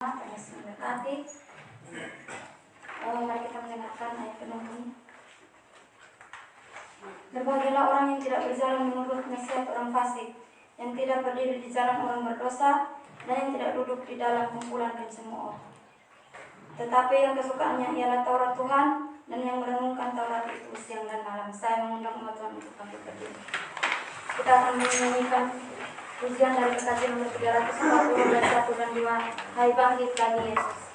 Mendekati, mari kita mendengarkan ayat penuh. Berbahagialah orang yang tidak berjalan menurut nasihat orang fasik, yang tidak berdiri di jalan orang berdosa, dan yang tidak duduk di dalam kumpulan pencemooh. Tetapi yang kesukaannya ialah Taurat Tuhan, dan yang merenungkan Taurat itu siang dan malam. Saya mengundang umat Tuhan untuk bangkit berdiri. Kita akan menyanyikan pujian dari kekajian nomor 340 dan 1 dan 2. Hai bangkit lagi Yesus.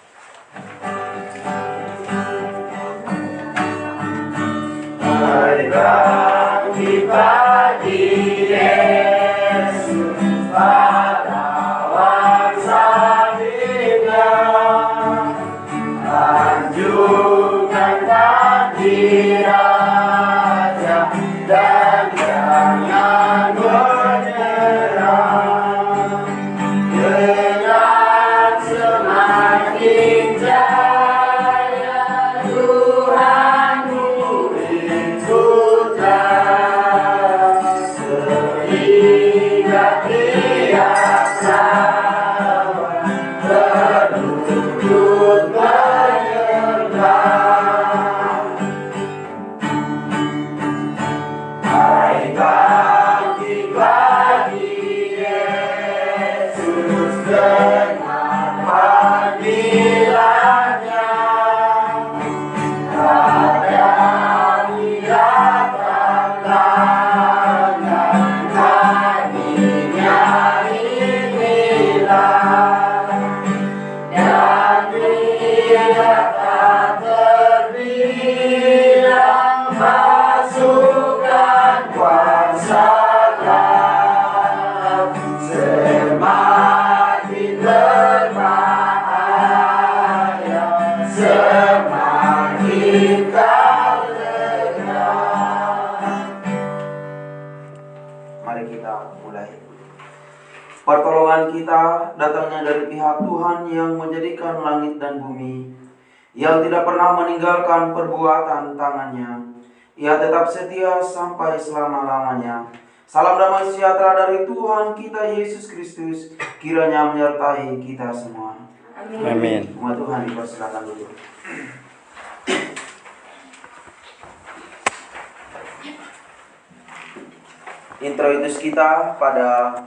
Hai bangkit lagi Yesus, pahlawan salibnya, lanjutkan bagi Raja dan jangan menyerah. Dengan semakin jaya Tuhanmu ikutlah, sehingga tiap lawan berlutut menyembah. Hai bangkit lagi Yesus, dengan panggilannya, hadaplah tantangan, hatinya inilah, dan Dia tak terbilang pasukan kuasa gelap, semakin berbahaya, semakin kau tegak. Mari kita mulai. Pertolongan kita datangnya dari pihak Tuhan yang menjadikan langit dan bumi, yang tidak pernah meninggalkan perbuatan tangannya. Ia tetap setia sampai selama-lamanya. Salam damai sejahtera dari Tuhan kita Yesus Kristus kiranya menyertai kita semua. Amin. Umat Tuhan dipersilakan duduk. Introitus kita pada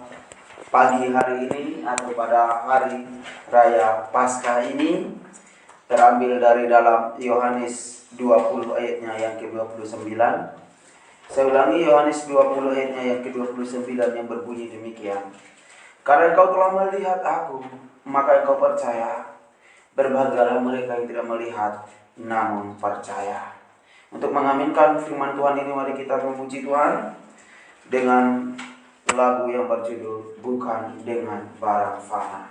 pagi hari ini atau pada hari raya Paskah ini terambil dari dalam Yohanes 20 ayatnya yang ke-29. Saya ulangi, Yohanes 20 ayatnya yang ke-29 yang berbunyi demikian. Karena engkau telah melihat aku, maka engkau percaya. Berbahagialah mereka yang tidak melihat namun percaya. Untuk mengaminkan firman Tuhan ini, mari kita memuji Tuhan dengan lagu yang berjudul Bukan Dengan Barang Fana.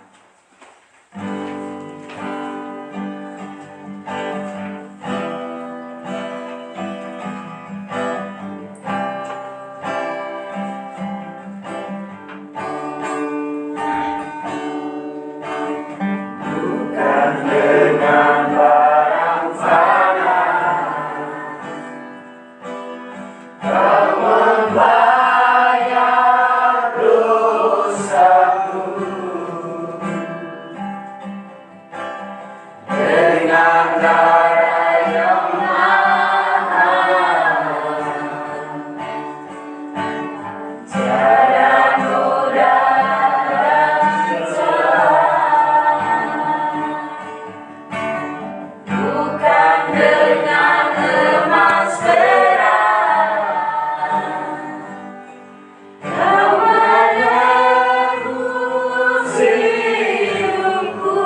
Bukan dengan barang fana kau membayar dosaku, dengan darah yang mahal, tiada noda dan celah. Bukan dengan emas perak kau menebus hidupku,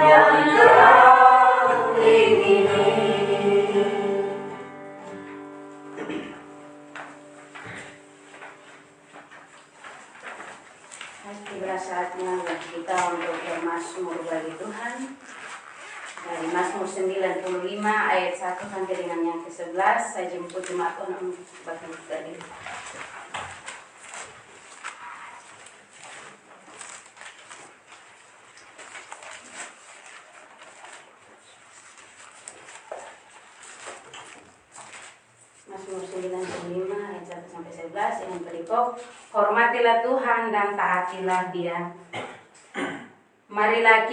yang kau ingini. Tiba saatnya kita untuk bermazmur bagi Tuhan. Dari Mazmur 95 ayat 1 sampai dengan yang ke-11, saya jemput jemaat untuk bagi tadi. Mazmur 95 ayat 1 sampai 11 yang berikut, hormatilah Tuhan dan taatilah Dia. Marilah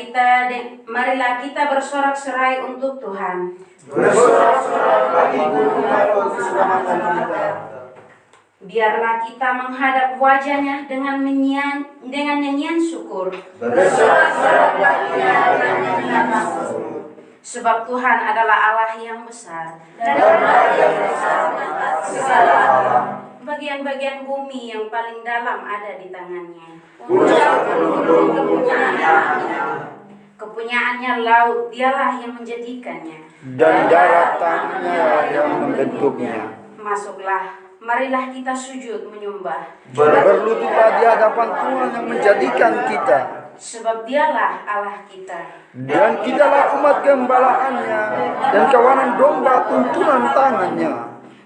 kita bersorak-sorai untuk Tuhan. Bersorak-sorai bagi Guru Bapa keselamatan kita. Biarlah kita menghadap wajah-Nya dengan nyanyian syukur. Bersorak-sorai baginya dengan nyanyian syukur. Sebab Tuhan adalah Allah yang besar. Dan Raja besar atas segala alam. Bagian-bagian bumi yang paling dalam ada di tangannya. Puncak gunung kepunyaannya. Kepunyaannya laut, Dialah yang menjadikannya. Dan daratannya yang membentuknya. Masuklah, marilah kita sujud menyembah. Berlututlah di hadapan Tuhan yang menjadikan kita. Sebab Dialah Allah kita. Dan kitalah umat gembalaannya dan kawanan domba tuntunan tangannya.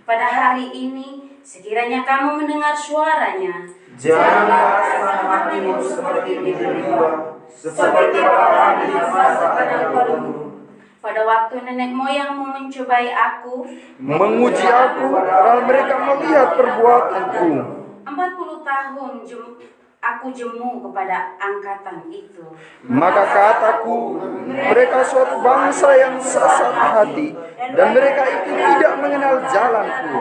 Pada hari ini, sekiranya kamu mendengar suaranya, Janganlah senang hatimu seperti biji rimba, seperti balapan di masa kecil. pada waktu nenek moyangmu mencobai aku, Menguji aku, padahal mereka melihat perbuatanku. 40 tahun aku jemu kepada angkatan itu. Maka kataku, mereka suatu bangsa yang sesat hati, dan mereka itu tidak mengenal jalanku.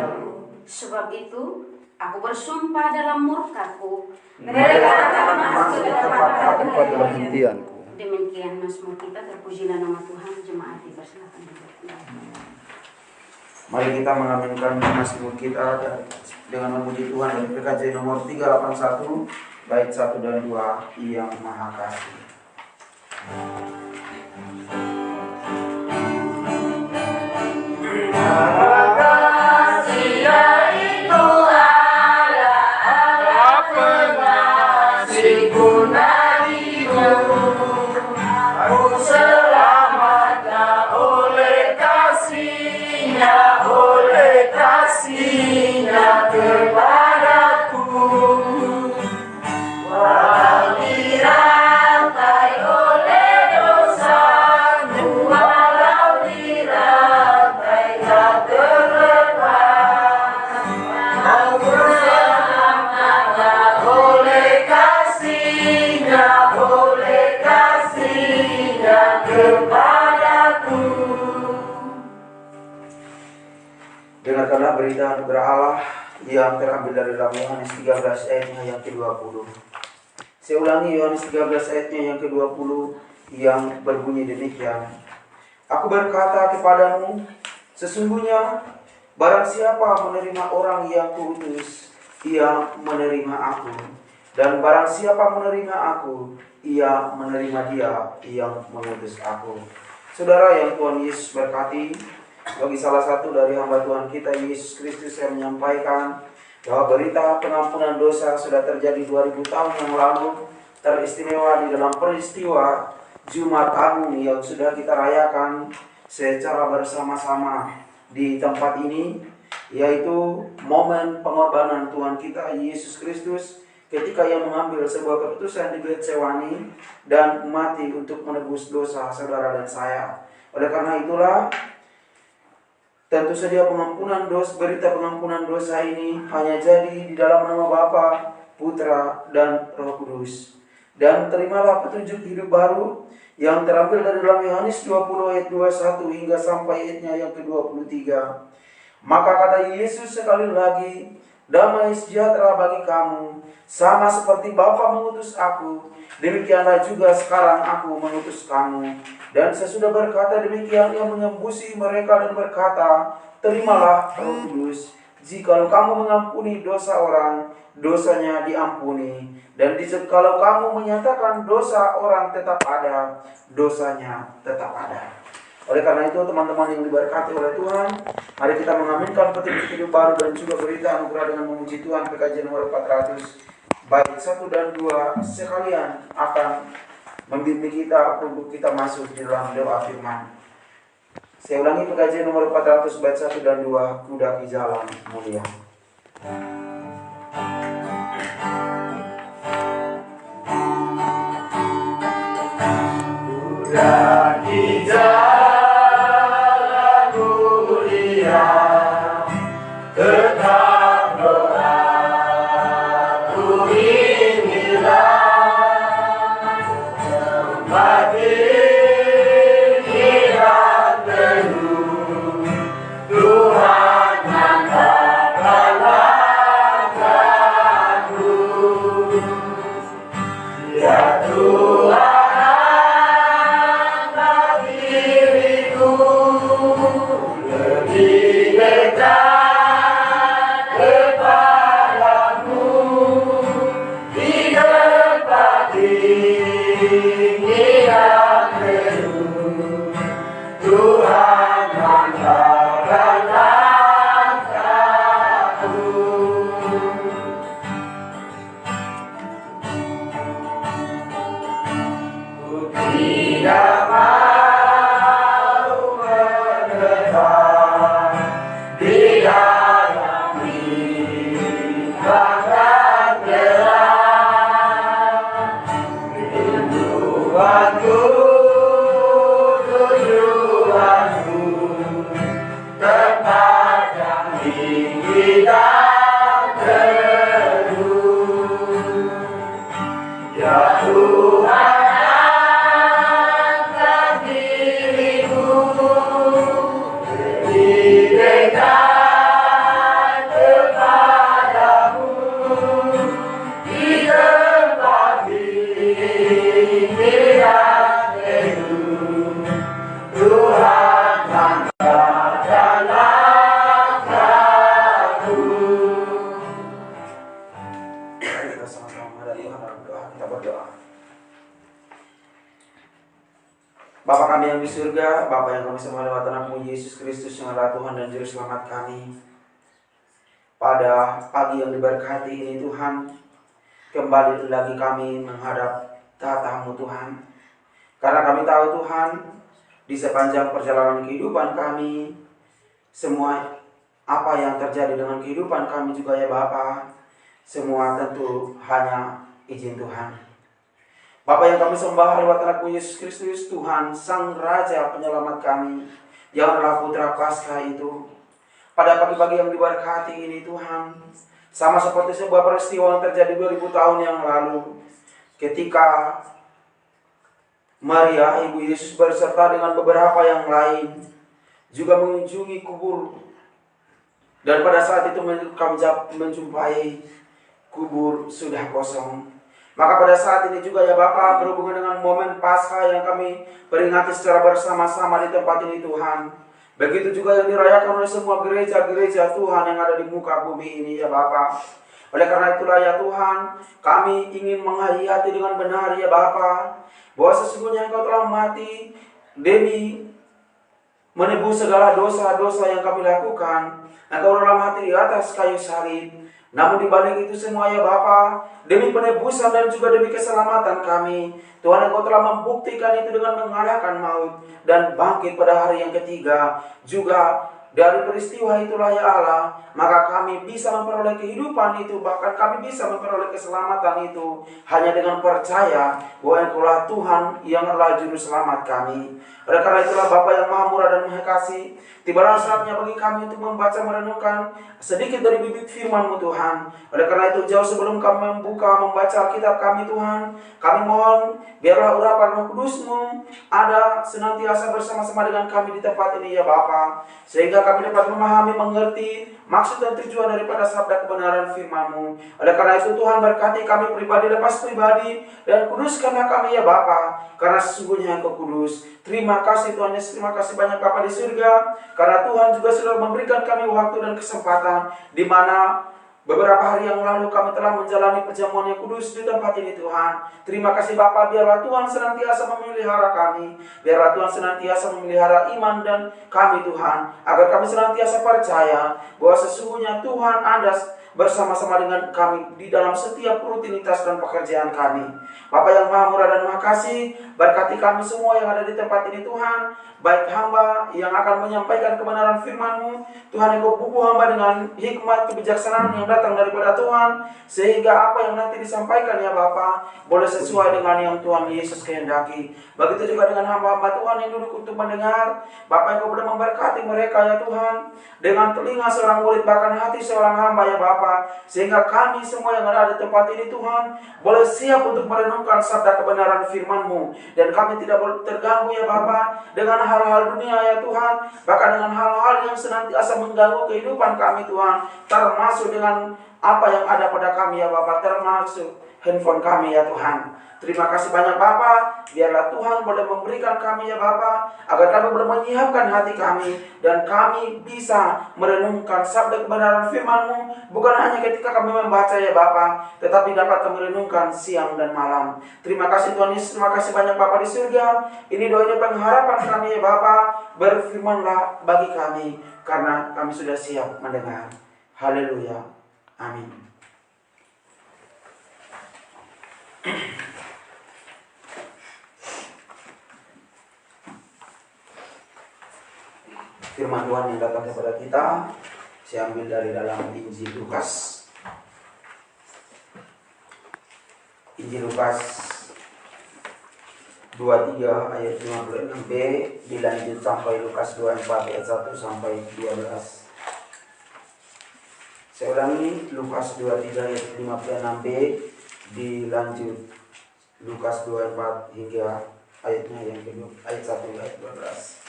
Sebab itu, aku bersumpah dalam murkaku. Mereka akan masuk ke tempat Tempat perhentianku. Demikian Mazmur kita, terpujilah nama Tuhan. Jemaat dipersilakan duduk. Mari kita mengaminkan mazmur kita dengan memuji Tuhan dari PKJ nomor 381 bait 1 dan 2 yang Maha Kasih. Dengarkanlah berita anugerah Allah yang terambil dari dalam Yohanes 13 ayatnya yang ke-20. Saya ulangi Yohanes 13 ayatnya yang ke-20 yang berbunyi demikian. Aku berkata kepadamu, sesungguhnya barang siapa menerima orang yang kuutus, ia menerima aku. Dan barang siapa menerima aku, ia menerima dia yang mengutus aku. Saudara yang Tuhan Yesus berkati, bagi salah satu dari hamba Tuhan kita Yesus Kristus yang menyampaikan bahwa berita pengampunan dosa sudah terjadi 2000 tahun yang lalu, teristimewa di dalam peristiwa Jumat Agung yang sudah kita rayakan secara bersama-sama di tempat ini, yaitu momen pengorbanan Tuhan kita Yesus Kristus ketika Ia mengambil sebuah keputusan di Getsemani dan mati untuk menebus dosa saudara dan saya. Oleh karena itulah, tentu saja berita pengampunan dosa ini hanya jadi di dalam nama Bapa, Putra, dan Roh Kudus. Dan terimalah petunjuk hidup baru yang terambil dari dalam Yohanes 20 ayat 21 hingga sampai ayatnya yang ke-23. Maka kata Yesus sekali lagi, damai sejahtera bagi kamu, sama seperti Bapa mengutus aku, demikianlah juga sekarang aku mengutus kamu. Dan sesudah berkata demikian, Ia mengembusi mereka dan berkata, terimalah Roh Kudus. Jikalau kamu mengampuni dosa orang, dosanya diampuni. Dan kalau kamu menyatakan dosa orang tetap ada, dosanya tetap ada. Oleh karena itu teman-teman yang diberkati oleh Tuhan, mari kita mengaminkan petunjuk hidup baru dan juga berita anugerah dengan memuji Tuhan. PKJ nomor 400 bait 1 dan 2 sekalian akan membimbing kita untuk kita masuk di dalam doa firman. Saya ulangi, PKJ nomor 400 bait 1 dan 2, kudaki jalan mulia. Kudaki jalan mulia, tetap doa ku inilah tempat pikiran penuh. Tuhan mantapkan langkahku, ya Tuhan. Bapa kami yang di surga, Bapa yang kami sembah lewat anakmu Yesus Kristus yang adalah Tuhan dan Juru Selamat kami. Pada pagi yang diberkati ini Tuhan, kembali lagi kami menghadap tahta-Mu Tuhan. Karena kami tahu Tuhan, di sepanjang perjalanan kehidupan kami, semua apa yang terjadi dengan kehidupan kami juga ya Bapa, semua tentu hanya izin Tuhan. Bapa yang kami sembah lewat anakmu Yesus Kristus, Tuhan Sang Raja Penyelamat kami, yang adalah Putra Paskah itu. Pada pagi-pagi yang diberkati ini Tuhan, sama seperti sebuah peristiwa yang terjadi 2000 tahun yang lalu, ketika Maria, Ibu Yesus berserta dengan beberapa yang lain, juga mengunjungi kubur. Dan pada saat itu kami menjumpai kubur sudah kosong. Maka pada saat ini juga ya Bapa, berhubungan dengan momen Paskah yang kami peringati secara bersama-sama di tempat ini Tuhan. Begitu juga yang dirayakan oleh semua gereja-gereja Tuhan yang ada di muka bumi ini ya Bapa. Oleh karena itulah ya Tuhan, kami ingin menghayati dengan benar ya Bapa, bahwa sesungguhnya Engkau telah mati demi menebus segala dosa-dosa yang kami lakukan. Engkau telah mati di atas kayu salib. Namun dibalik itu semua ya Bapa, demi penebusan dan juga demi keselamatan kami, Tuhan Engkau telah membuktikan itu dengan mengalahkan maut dan bangkit pada hari yang ketiga. Juga dari peristiwa itulah ya Allah, maka kami bisa memperoleh kehidupan itu, bahkan kami bisa memperoleh keselamatan itu hanya dengan percaya bahwa Engkaulah Tuhan yang adalah Juru Selamat kami. Oleh karena itulah Bapa yang Maha Murah dan Maha Kasih, tibalah saatnya bagi kami untuk membaca merenungkan sedikit dari bibit firman-Mu Tuhan. Oleh karena itu jauh sebelum kami membaca Alkitab kami Tuhan, kami mohon biarlah urapan Roh Kudus-Mu ada senantiasa bersama-sama dengan kami di tempat ini ya Bapa, sehingga kami dapat memahami, mengerti maksud dan tujuan daripada sabda kebenaran firman-Mu. Oleh karena itu Tuhan berkati kami pribadi lepas pribadi, dan kuduskanlah kami ya Bapa, karena sesungguhnya Engkau kudus. Terima kasih Tuhan Yesus, terima kasih banyak Bapa di surga, karena Tuhan juga sudah memberikan kami waktu dan kesempatan di mana Beberapa hari yang lalu kami telah menjalani perjamuan yang kudus di tempat ini Tuhan. Terima kasih Bapa, biarlah Tuhan senantiasa memelihara kami. Biarlah Tuhan senantiasa memelihara iman dan kami Tuhan. Agar kami senantiasa percaya bahwa sesungguhnya Tuhan Anda bersama-sama dengan kami di dalam setiap rutinitas dan pekerjaan kami. Bapa yang Maha Murah dan Maha Kasih, berkati kami semua yang ada di tempat ini Tuhan. Baik hamba yang akan menyampaikan kebenaran firman-Mu, Tuhan Engkau bubuh hamba dengan hikmat kebijaksanaan yang datang daripada Tuhan, sehingga apa yang nanti disampaikan ya Bapa boleh sesuai dengan yang Tuhan Yesus kehendaki. Begitu juga dengan hamba-hamba Tuhan yang duduk untuk mendengar. Bapa Engkau boleh memberkati mereka ya Tuhan, dengan telinga seorang murid bahkan hati seorang hamba ya Bapa, sehingga kami semua yang ada di tempat ini Tuhan boleh siap untuk merenungkan sabda kebenaran firman-Mu, dan kami tidak boleh terganggu ya Bapa dengan hal-hal dunia ya Tuhan, bahkan dengan hal-hal yang senantiasa mengganggu kehidupan kami Tuhan, termasuk dengan apa yang ada pada kami ya Bapa, termasuk handphone kami ya Tuhan. Terima kasih banyak Bapa, biarlah Tuhan boleh memberikan kami ya Bapa, agar kami boleh menyiapkan hati kami, dan kami bisa merenungkan sabda kebenaran firman-Mu, bukan hanya ketika kami membaca ya Bapa, tetapi dapat kami renungkan siang dan malam. Terima kasih Tuhan Yesus, terima kasih banyak Bapa di surga. Ini doanya pengharapan kami ya Bapa, berfirmanlah bagi kami, karena kami sudah siap mendengar. Haleluya, amin. Firman Tuhan yang datang kepada kita saya ambil dari dalam Injil Lukas. Injil Lukas 23 ayat 56b dilanjut sampai Lukas 24 ayat 1 sampai 12. Saya ulangi, Lukas 23 ayat 56b dilanjut Lukas 24 hingga ayatnya yang kedua, ayat 1 ayat 12.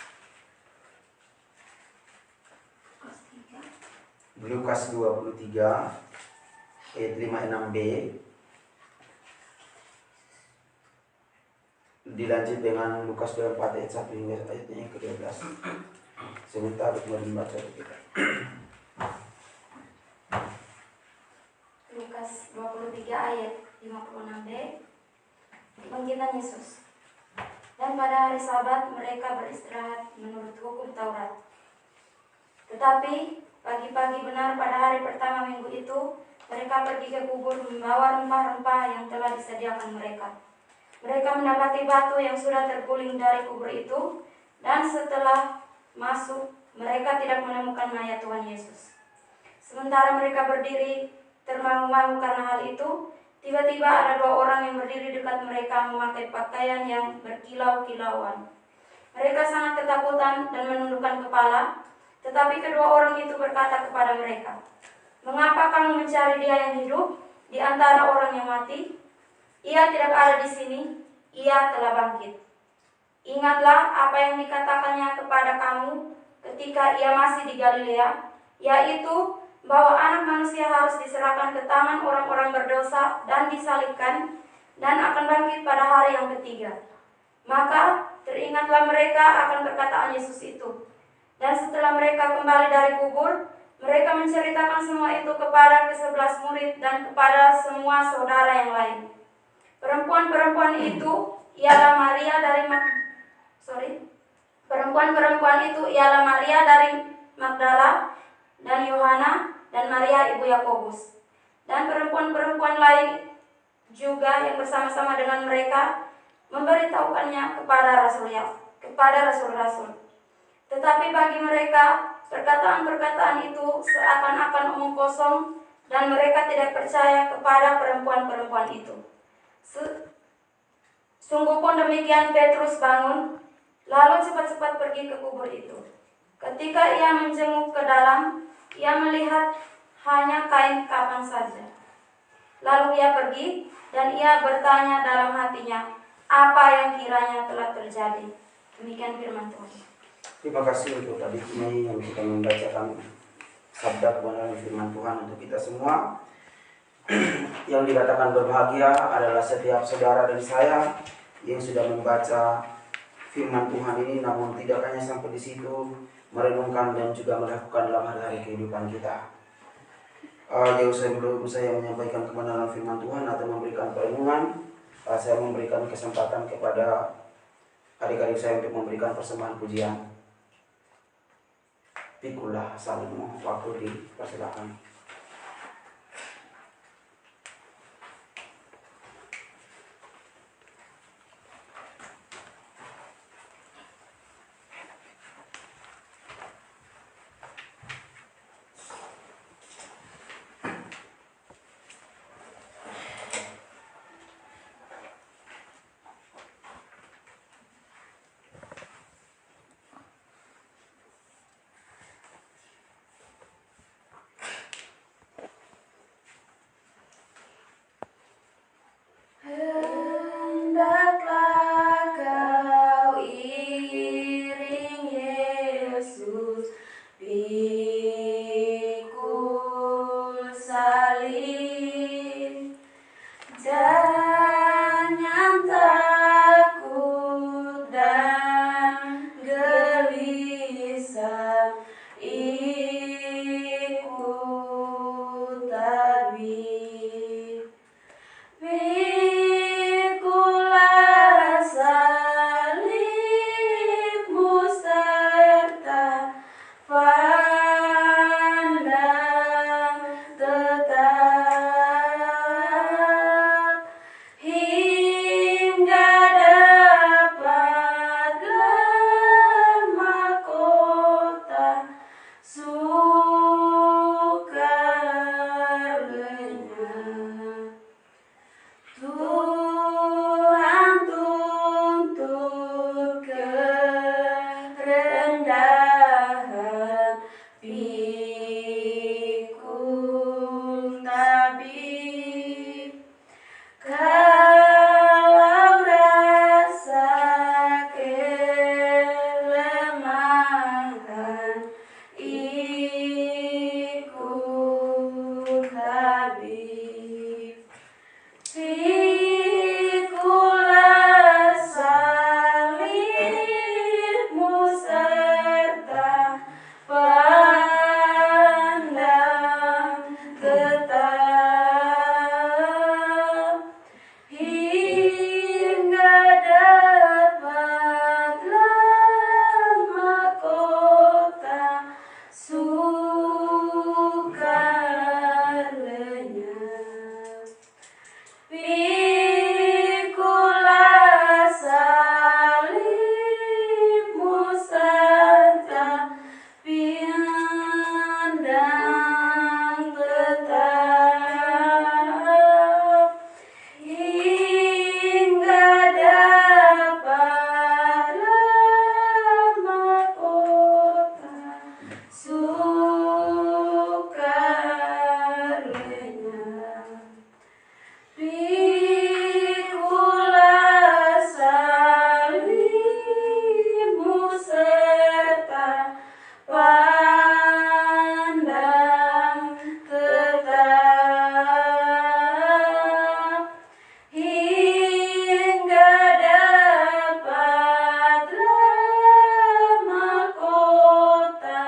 Lukas 23 ayat 56b dilanjut dengan Lukas 24 ayat 1 hingga ayatnya yang ke-12. Sebentar untuk membaca kita. Lukas 23 ayat 56b. Panggilan Yesus. Dan pada hari Sabat mereka beristirahat menurut hukum Taurat. Tetapi pagi-pagi benar pada hari pertama minggu itu, mereka pergi ke kubur membawa rempah-rempah yang telah disediakan mereka. Mereka mendapati batu yang sudah terguling dari kubur itu, dan setelah masuk, mereka tidak menemukan mayat Tuhan Yesus. Sementara mereka berdiri termangu-mangu karena hal itu, tiba-tiba ada dua orang yang berdiri dekat mereka memakai pakaian yang berkilau-kilauan. Mereka sangat ketakutan dan menundukkan kepala. Tetapi kedua orang itu berkata kepada mereka, "Mengapa kamu mencari Dia yang hidup di antara orang yang mati? Ia tidak ada di sini, Ia telah bangkit. Ingatlah apa yang dikatakannya kepada kamu ketika Ia masih di Galilea, yaitu bahwa Anak Manusia harus diserahkan ke tangan orang-orang berdosa dan disalibkan, dan akan bangkit pada hari yang ketiga." Maka teringatlah mereka akan perkataan Yesus itu. Dan setelah mereka kembali dari kubur, mereka menceritakan semua itu kepada ke-11 murid dan kepada semua saudara yang lain. Perempuan-perempuan itu ialah Maria dari Magdala dan Yohana dan Maria ibu Yakobus. Dan perempuan-perempuan lain juga yang bersama-sama dengan mereka memberitahukannya kepada rasul-rasul. Tetapi bagi mereka, perkataan-perkataan itu seakan-akan omong kosong, dan mereka tidak percaya kepada perempuan-perempuan itu. Sungguh pun demikian, Petrus bangun, lalu cepat-cepat pergi ke kubur itu. Ketika ia menjenguk ke dalam, ia melihat hanya kain kafan saja. Lalu ia pergi, dan ia bertanya dalam hatinya, apa yang kiranya telah terjadi. Demikian firman Tuhan. Terima kasih untuk tadi ini yang kita membacakan sabda kebenaran firman Tuhan untuk kita semua. Yang dikatakan berbahagia adalah setiap saudara dan saya yang sudah membaca firman Tuhan ini, namun tidak hanya sampai di situ, merenungkan dan juga melakukan dalam hari-hari kehidupan kita. Jauh sebelum saya menyampaikan kebenaran firman Tuhan atau memberikan perenungan, saya memberikan kesempatan kepada adik-adik saya untuk memberikan persembahan pujian. Pikulah Salmo, waktu dipersilakan. Hendaklah kau iring Yesus pikul salib, jangan takut dan gelisah, ikut tabib. Pikulah salibmu serta pandang tetap hingga dapatlah mahkota sukarenyah. Tuhan tuntut kerendahan, pikul tabib. Kalau rasa kelemahan, ikut tabib. Pikulah salibmu serta pandang tetap hingga dapatlah mahkota sukarenyah. Pikulah salibmu serta pandang tetap hingga dapatlah mahkota sukarenyah. Pikulah salibmu serta pandang tetap hingga dapatlah mahkota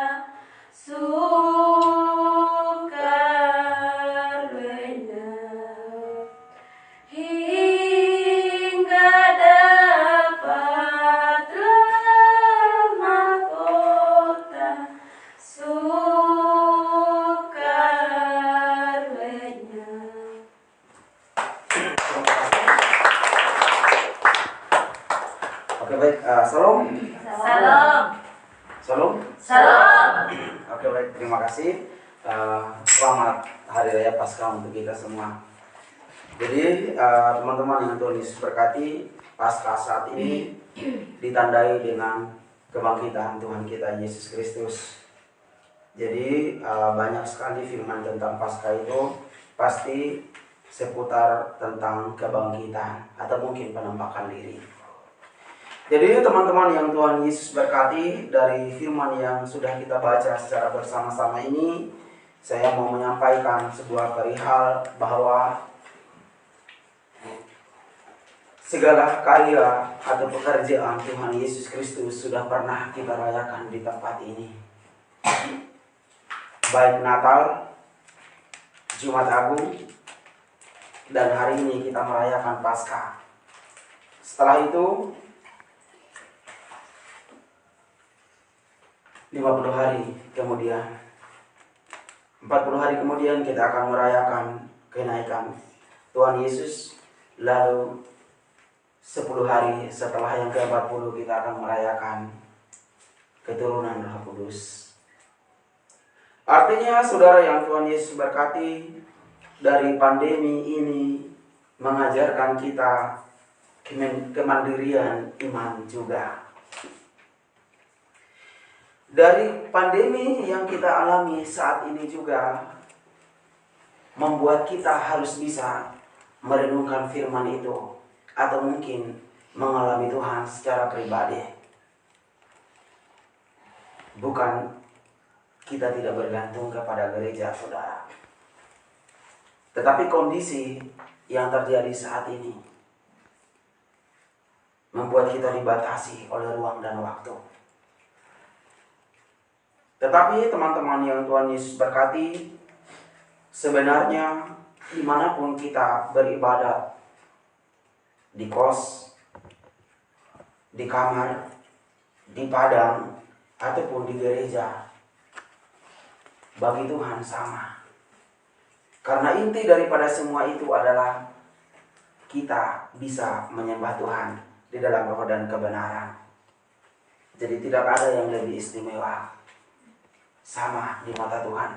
sukarenyah. Hingga dapatlah mahkota sukarenyah. Oke baik, salam. Salam. Salam. Salam. Oke baik, terima kasih. Selamat Hari Raya Paskah untuk kita semua. Jadi teman-teman yang Tuhan Yesus berkati, Paskah saat ini ditandai dengan kebangkitan Tuhan kita Yesus Kristus. Jadi banyak sekali firman tentang Paskah itu pasti seputar tentang kebangkitan atau mungkin penampakan diri. Jadi teman-teman yang Tuhan Yesus berkati, dari firman yang sudah kita baca secara bersama-sama ini, saya mau menyampaikan sebuah perihal bahwa segala karya atau pekerjaan Tuhan Yesus Kristus sudah pernah kita rayakan di tempat ini. Baik Natal Jumat Agung, dan hari ini kita merayakan Paskah. Setelah itu 50 hari kemudian, 40 hari kemudian kita akan merayakan kenaikan Tuhan Yesus. Lalu 10 hari setelah yang ke-40 kita akan merayakan keturunan Roh Kudus. Artinya saudara yang Tuhan Yesus berkati, dari pandemi ini mengajarkan kita kemandirian iman juga. Dari pandemi yang kita alami saat ini juga membuat kita harus bisa merenungkan firman itu, atau mungkin mengalami Tuhan secara pribadi. Bukan kita tidak bergantung kepada gereja, saudara, tetapi kondisi yang terjadi saat ini membuat kita dibatasi oleh ruang dan waktu. Tetapi teman-teman yang Tuhan Yesus berkati, sebenarnya dimanapun kita beribadat, di kos, di kamar, di padang, ataupun di gereja, bagi Tuhan sama. Karena inti daripada semua itu adalah kita bisa menyembah Tuhan di dalam roh dan kebenaran. Jadi tidak ada yang lebih istimewa, sama di mata Tuhan.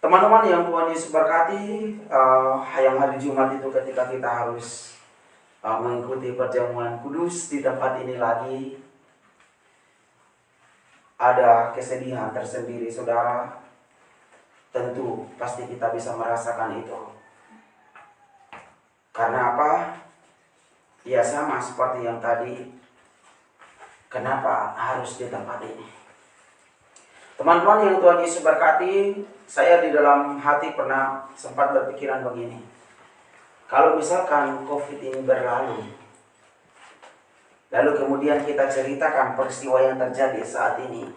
Teman-teman yang Tuhan Yesus berkati, yang hari Jumat itu ketika kita harus mengikuti perjamuan kudus di tempat ini lagi, ada kesedihan tersendiri, saudara. Tentu pasti kita bisa merasakan itu. Karena apa? Ya sama seperti yang tadi. Kenapa harus di tempat ini? Teman-teman yang Tuhan Yesus berkati, saya di dalam hati pernah sempat berpikiran begini. Kalau misalkan COVID ini berlalu, lalu kemudian kita ceritakan peristiwa yang terjadi saat ini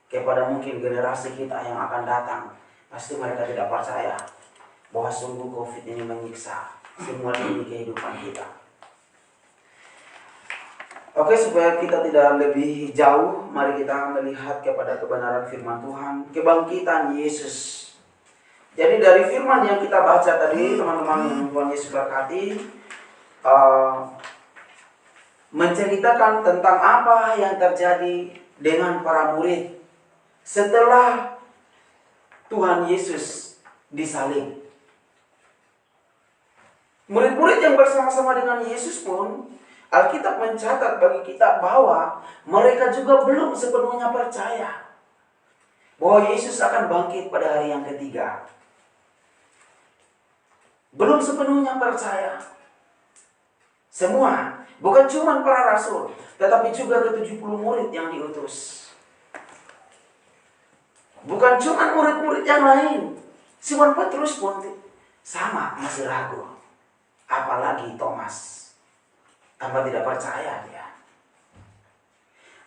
kepada mungkin generasi kita yang akan datang, pasti mereka tidak percaya bahwa sungguh COVID ini menyiksa semua di kehidupan kita. Oke, supaya kita tidak lebih jauh, mari kita melihat kepada kebenaran firman Tuhan, kebangkitan Yesus. Jadi dari firman yang kita baca tadi, teman-teman yang Tuhan Yesus berkati, menceritakan tentang apa yang terjadi dengan para murid setelah Tuhan Yesus disalib. Murid-murid yang bersama-sama dengan Yesus pun, Alkitab mencatat bagi kita bahwa mereka juga belum sepenuhnya percaya bahwa Yesus akan bangkit pada hari yang ketiga. Belum sepenuhnya percaya. Semua, bukan cuma para rasul, tetapi juga ke-70 murid yang diutus. Bukan cuma murid-murid yang lain. Simon Petrus pun sama, masih ragu. Apalagi Thomas. Tambah tidak percaya dia.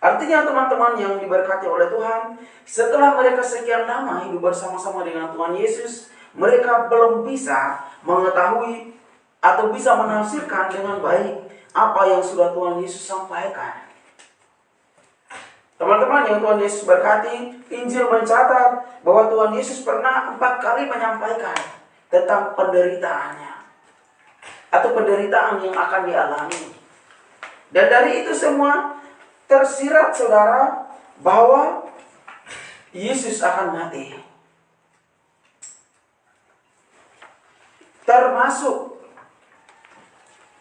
Artinya teman-teman yang diberkati oleh Tuhan, setelah mereka sekian lama hidup bersama-sama dengan Tuhan Yesus, mereka belum bisa mengetahui atau bisa menafsirkan dengan baik apa yang sudah Tuhan Yesus sampaikan. Teman-teman yang Tuhan Yesus berkati, Injil mencatat bahwa Tuhan Yesus pernah 4 kali menyampaikan tentang penderitaannya atau penderitaan yang akan dialami. Dan dari itu semua tersirat, saudara, bahwa Yesus akan mati.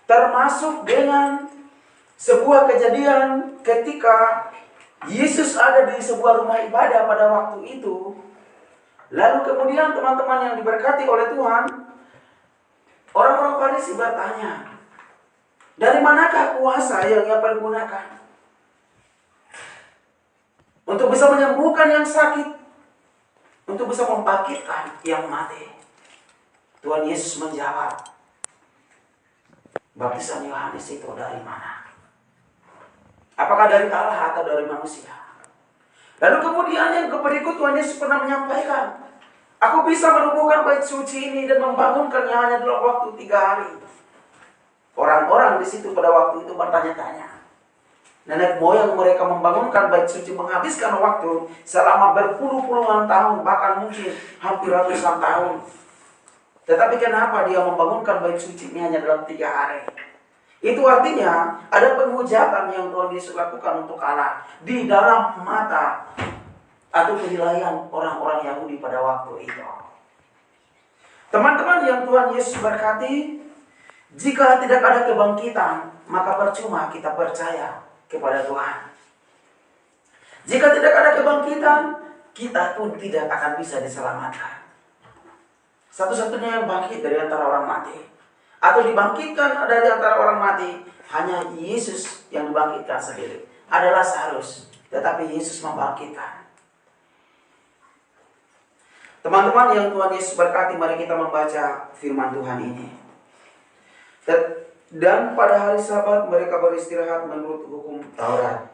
Termasuk dengan sebuah kejadian ketika Yesus ada di sebuah rumah ibadah pada waktu itu. Lalu kemudian teman-teman yang diberkati oleh Tuhan, orang-orang Farisi bertanya, dari manakah kuasa yang ia pergunakan untuk bisa menyembuhkan yang sakit, untuk bisa membangkitkan yang mati? Tuhan Yesus menjawab, baptisan Yohanes itu dari mana? Apakah dari Allah atau dari manusia? Lalu kemudian yang berikut Tuhan Yesus pernah menyampaikan Aku bisa merobohkan bait suci ini dan membangunkannya hanya dalam waktu 3 hari. Orang-orang di situ pada waktu itu bertanya-tanya. Nenek moyang mereka membangunkan bait suci menghabiskan waktu selama berpuluh-puluhan tahun, bahkan mungkin hampir ratusan tahun. Tetapi kenapa dia membangunkan bait suci ini hanya dalam 3 hari? Itu artinya ada penghujatan yang Tuhan Yesus lakukan untuk Allah di dalam mata atau penilaian orang-orang Yahudi pada waktu itu. Teman-teman yang Tuhan Yesus berkati, jika tidak ada kebangkitan, maka percuma kita percaya kepada Tuhan. Jika tidak ada kebangkitan, kita pun tidak akan bisa diselamatkan. Satu-satunya yang bangkit dari antara orang mati atau dibangkitkan dari antara orang mati, hanya Yesus yang dibangkitkan sendiri. Adalah Lazarus, tetapi Yesus membangkitkan. Teman-teman yang Tuhan Yesus berkati, mari kita membaca firman Tuhan ini. Dan pada hari Sabat mereka beristirahat menurut hukum Taurat.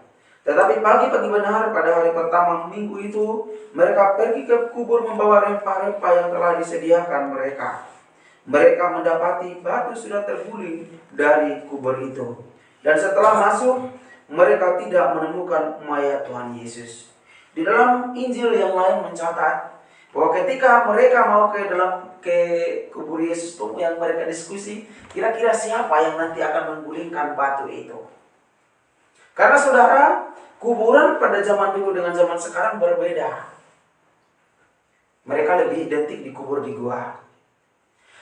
Tetapi pagi-pagi benar pada hari pertama minggu itu, mereka pergi ke kubur membawa rempah-rempah yang telah disediakan mereka. Mereka mendapati batu sudah terguling dari kubur itu. Dan setelah masuk, mereka tidak menemukan mayat Tuhan Yesus. Di dalam Injil yang lain mencatat bahwa ketika mereka mau ke kubur Yesus itu, yang mereka diskusi, kira-kira siapa yang nanti akan menggulingkan batu itu. Karena saudara, kuburan pada zaman dulu dengan zaman sekarang berbeda. Mereka lebih identik dikubur di gua.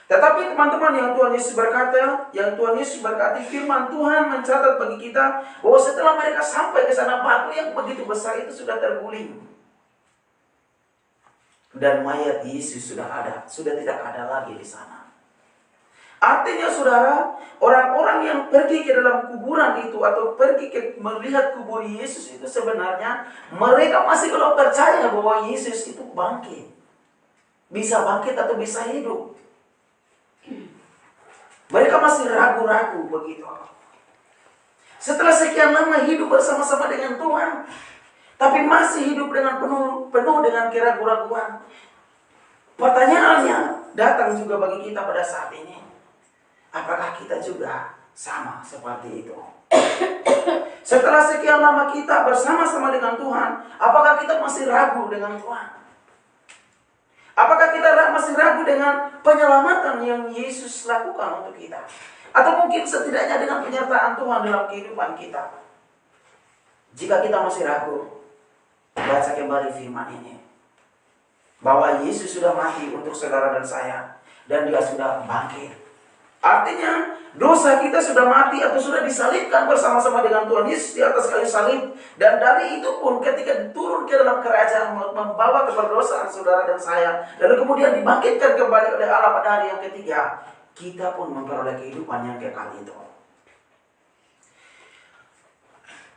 Tetapi teman-teman yang Tuhan Yesus berkata, yang Tuhan Yesus berkati, firman Tuhan mencatat bagi kita bahwa setelah mereka sampai ke sana, batu yang begitu besar itu sudah terguling. Dan mayat Yesus sudah tidak ada lagi di sana. Artinya saudara, orang-orang yang pergi ke dalam kuburan itu atau pergi melihat kubur Yesus itu sebenarnya mereka masih belum percaya bahwa Yesus itu bangkit. Bisa bangkit atau bisa hidup. Mereka masih ragu-ragu begitu. Setelah sekian lama hidup bersama-sama dengan Tuhan, tapi masih hidup dengan penuh dengan keraguan-raguan. Pertanyaannya datang juga bagi kita pada saat ini. Apakah kita juga sama seperti itu? Setelah sekian lama kita bersama-sama dengan Tuhan, apakah kita masih ragu dengan Tuhan? Apakah kita masih ragu dengan penyelamatan yang Yesus lakukan untuk kita? Atau mungkin setidaknya dengan penyertaan Tuhan dalam kehidupan kita? Jika kita masih ragu, baca kembali firman ini. Bahwa Yesus sudah mati untuk saudara dan saya. Dan dia sudah bangkit. Artinya dosa kita sudah mati atau sudah disalibkan bersama-sama dengan Tuhan Yesus di atas kayu salib. Dan dari itu pun ketika turun ke dalam kerajaan membawa keberdosaan saudara dan saya. Lalu kemudian dibangkitkan kembali oleh Allah pada hari yang ketiga. Kita pun memperoleh kehidupan yang kekal itu.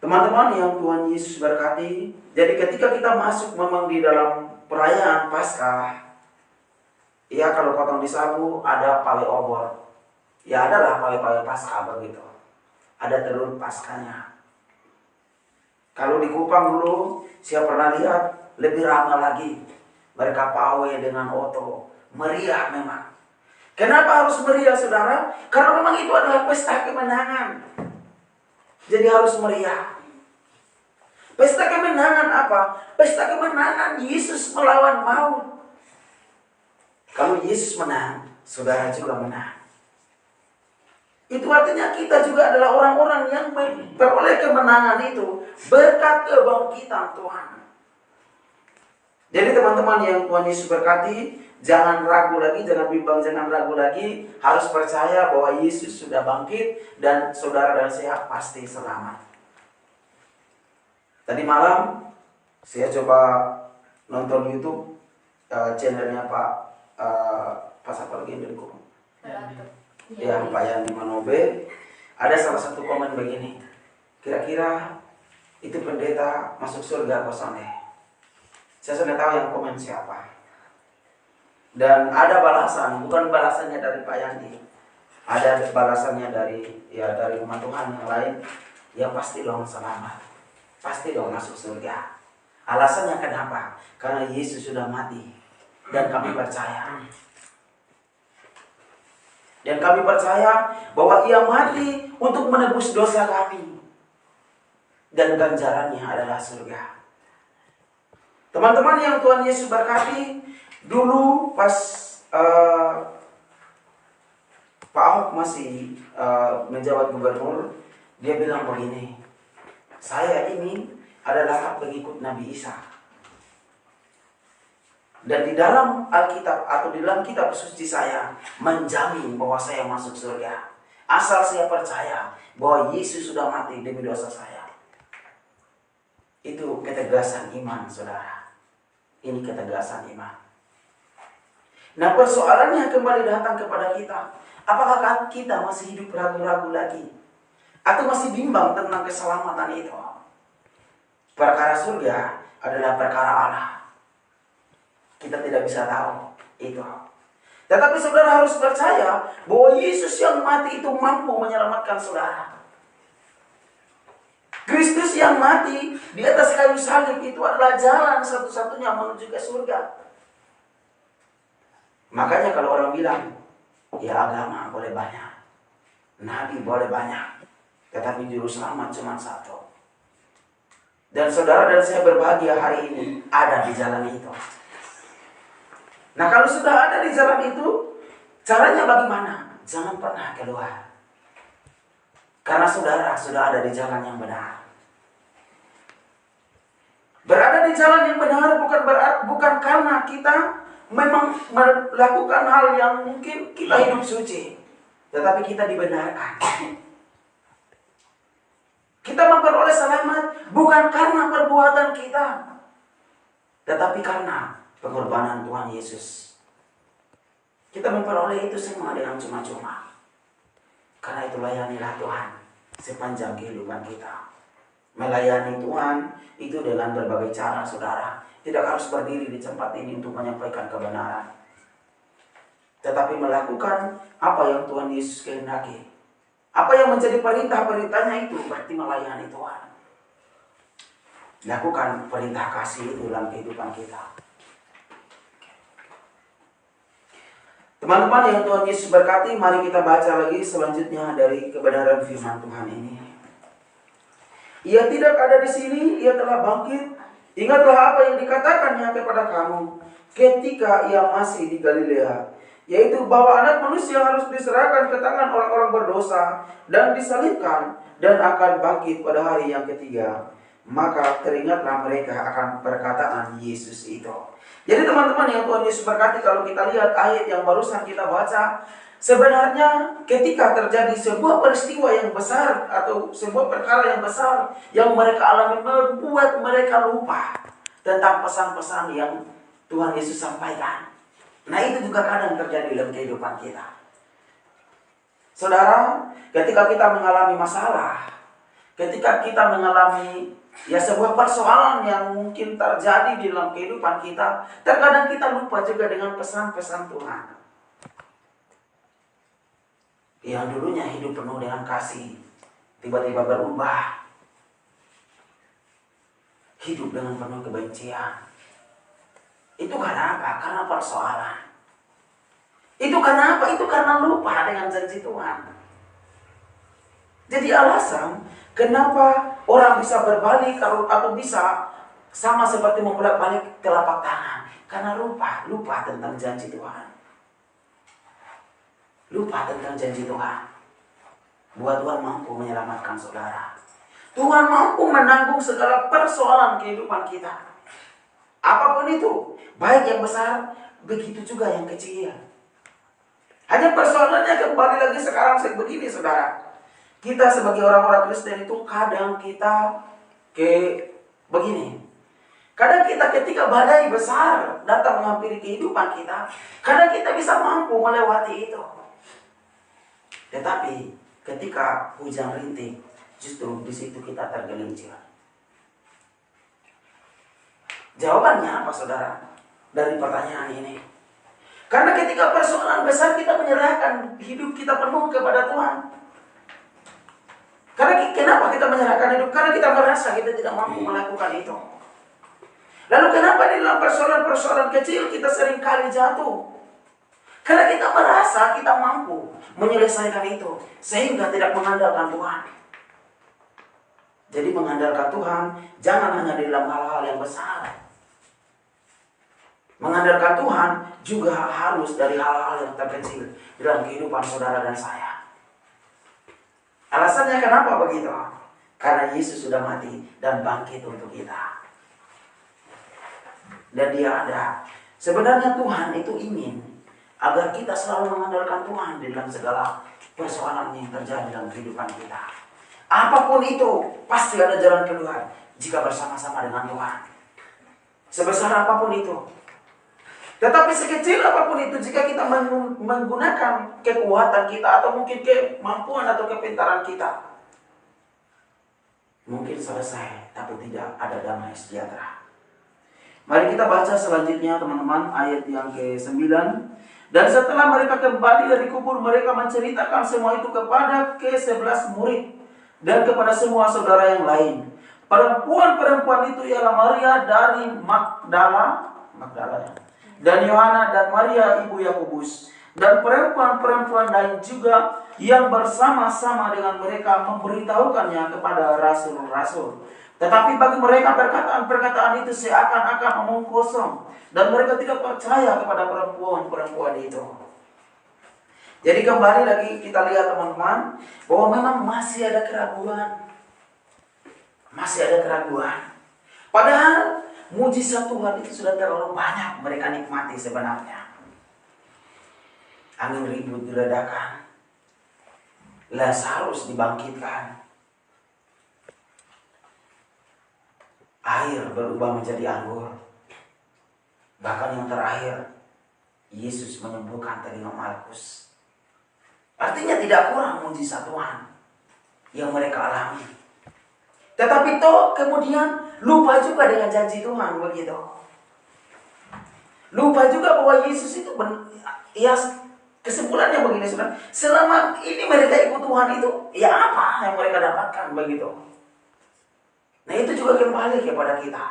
Teman-teman yang Tuhan Yesus berkati. Jadi ketika kita masuk memang di dalam perayaan Paskah. Ya kalau potong di sabu ada pale obor. Ya adalah pale-pale Paskah begitu. Ada telur Paskahnya. Kalau di Kupang dulu, saya pernah lihat lebih ramai lagi. Mereka pawai dengan oto. Meriah memang. Kenapa harus meriah saudara? Karena memang itu adalah pesta kemenangan. Jadi harus meriah. Pesta kemenangan apa? Pesta kemenangan Yesus melawan maut. Kalau Yesus menang, saudara juga menang. Itu artinya kita juga adalah orang-orang yang beroleh kemenangan itu berkat kebangkitan Tuhan. Jadi teman-teman yang Tuhan Yesus berkati, jangan ragu lagi, jangan bimbang, jangan ragu lagi. Harus percaya bahwa Yesus sudah bangkit dan saudara dan saya pasti selamat. Tadi malam saya coba nonton YouTube channelnya Pak siapa lagi yang dukung? Ya, Pak Yani Manobe. Ada salah satu komen begini. Kira-kira itu pendeta masuk surga kosong deh. Saya sudah tahu yang komen siapa. Dan ada balasan, bukan balasannya dari Pak Yani. Ada balasannya dari umat Tuhan yang lain. Ya pasti dong selamat. Pasti dong masuk surga. Alasannya kenapa? Karena Yesus sudah mati. Dan kami percaya. Dan kami percaya bahwa Ia mati untuk menebus dosa kami. Dan ganjarannya adalah surga. Teman-teman yang Tuhan Yesus berkati, dulu pas Pak Ahok masih menjabat gubernur, dia bilang begini, saya ini adalah pengikut Nabi Isa. Dan di dalam Alkitab atau di dalam kitab suci saya menjamin bahwa saya masuk surga. Asal saya percaya bahwa Yesus sudah mati demi dosa saya. Itu ketegasan iman, saudara. Ini ketegasan iman. Nah, persoalannya kembali datang kepada kita. Apakah kita masih hidup ragu-ragu lagi? Atau masih bimbang tentang keselamatan itu? Perkara surga adalah perkara Allah. Kita tidak bisa tahu itu. Tetapi saudara harus percaya bahwa Yesus yang mati itu mampu menyelamatkan saudara. Kristus yang mati di atas kayu salib itu adalah jalan satu-satunya menuju ke surga. Makanya kalau orang bilang, ya agama boleh banyak, nabi boleh banyak, tetapi juru selamat cuma satu. Dan saudara dan saya berbahagia hari ini ada di jalan itu. Nah, kalau sudah ada di jalan itu, caranya bagaimana? Jangan pernah keluar. Karena saudara sudah ada di jalan yang benar. Berada di jalan yang benar bukan karena kita memang melakukan hal yang mungkin kita hidup suci, tetapi kita dibenarkan. Kita memperoleh selamat bukan karena perbuatan kita, tetapi karena pengorbanan Tuhan Yesus. Kita memperoleh itu semua dengan cuma-cuma. Karena itu layanilah Tuhan sepanjang kehidupan kita. Melayani Tuhan itu dengan berbagai cara, saudara. Tidak harus berdiri di tempat ini untuk menyampaikan kebenaran, tetapi melakukan apa yang Tuhan Yesus kehendaki. Apa yang menjadi perintah-perintahnya itu berarti melayani Tuhan. Lakukan perintah kasih itu dalam kehidupan kita. Teman-teman yang Tuhan Yesus berkati, mari kita baca lagi selanjutnya dari kebenaran firman Tuhan ini. Ia tidak ada di sini, ia telah bangkit. Ingatlah apa yang dikatakannya kepada kamu ketika ia masih di Galilea, yaitu bahwa Anak Manusia harus diserahkan ke tangan orang-orang berdosa dan disalibkan dan akan bangkit pada hari yang ketiga. Maka teringatlah mereka akan perkataan Yesus itu. Jadi teman-teman yang Tuhan Yesus berkati, kalau kita lihat ayat yang barusan kita baca, sebenarnya ketika terjadi sebuah peristiwa yang besar atau sebuah perkara yang besar yang mereka alami membuat mereka lupa tentang pesan-pesan yang Tuhan Yesus sampaikan. Nah, itu juga kadang terjadi dalam kehidupan kita. Saudara, ketika kita mengalami masalah, ketika kita mengalami sebuah persoalan yang mungkin terjadi di dalam kehidupan kita, terkadang kita lupa juga dengan pesan-pesan Tuhan. Yang dulunya hidup penuh dengan kasih, tiba-tiba berubah. Hidup dengan penuh kebencian. Itu karena apa? Karena persoalan. Itu karena apa? Itu karena lupa dengan janji Tuhan. Jadi alasan kenapa orang bisa berbalik atau bisa sama seperti membolak-balik telapak tangan. Karena lupa tentang janji Tuhan. Lupa tentang janji Tuhan. Bahwa Tuhan mampu menyelamatkan saudara. Tuhan mampu menanggung segala persoalan kehidupan kita. Apapun itu, baik yang besar, begitu juga yang kecil. Hanya persoalannya kembali lagi sekarang begini, saudara. Kita sebagai orang-orang Kristen itu kadang kita begini. Kadang kita ketika badai besar datang menghampiri kehidupan kita, kadang kita bisa mampu melewati itu. Tetapi ketika hujan rintik, justru di situ kita tergelincir. Jawabannya apa, saudara? Dari pertanyaan ini. Karena ketika persoalan besar kita menyerahkan hidup kita penuh kepada Tuhan. Karena kenapa kita menyerahkan hidup? Karena kita merasa kita tidak mampu melakukan itu. Lalu kenapa di dalam persoalan-persoalan kecil kita sering kali jatuh? Karena kita merasa kita mampu menyelesaikan itu, sehingga tidak mengandalkan Tuhan. Jadi mengandalkan Tuhan jangan hanya di dalam hal-hal yang besar. Mengandalkan Tuhan juga harus dari hal-hal yang terkecil dalam kehidupan saudara dan saya. Alasannya kenapa begitu? Karena Yesus sudah mati dan bangkit untuk kita. Dan Dia ada. Sebenarnya Tuhan itu ingin agar kita selalu mengandalkan Tuhan di dalam segala persoalan yang terjadi dalam kehidupan kita. Apapun itu, pasti ada jalan keluar jika bersama-sama dengan Tuhan. Sebesar apapun itu. Tetapi sekecil apapun itu, jika kita menggunakan kekuatan kita atau mungkin kemampuan atau kepintaran kita, mungkin selesai, tapi tidak ada damai sejahtera. Mari kita baca selanjutnya teman-teman, ayat yang ke-9. Dan setelah mereka kembali dari kubur, mereka menceritakan semua itu kepada ke-11 murid dan kepada semua saudara yang lain. Perempuan-perempuan itu ialah Maria dari Magdala dan Yohana dan Maria ibu Yakobus, dan perempuan-perempuan lain juga yang bersama-sama dengan mereka memberitahukannya kepada rasul-rasul. Tetapi bagi mereka perkataan-perkataan itu seakan-akan omong kosong, dan mereka tidak percaya kepada perempuan-perempuan itu. Jadi kembali lagi kita lihat teman-teman, bahwa memang masih ada keraguan. Masih ada keraguan. Padahal mujizat Tuhan itu sudah terlalu banyak mereka nikmati sebenarnya. Angin ribut diredakan, Lazarus dibangkitkan, air berubah menjadi anggur. Bahkan yang terakhir, Yesus menyembuhkan telinga Malkus. Artinya tidak kurang mujizat Tuhan yang mereka alami. Tetapi toh kemudian lupa juga dengan janji Tuhan begitu. Lupa juga bahwa Yesus itu kesimpulannya begini saudara. Selama ini mereka ikut Tuhan itu, ya apa yang mereka dapatkan begitu. Nah itu juga kembali kepada kita.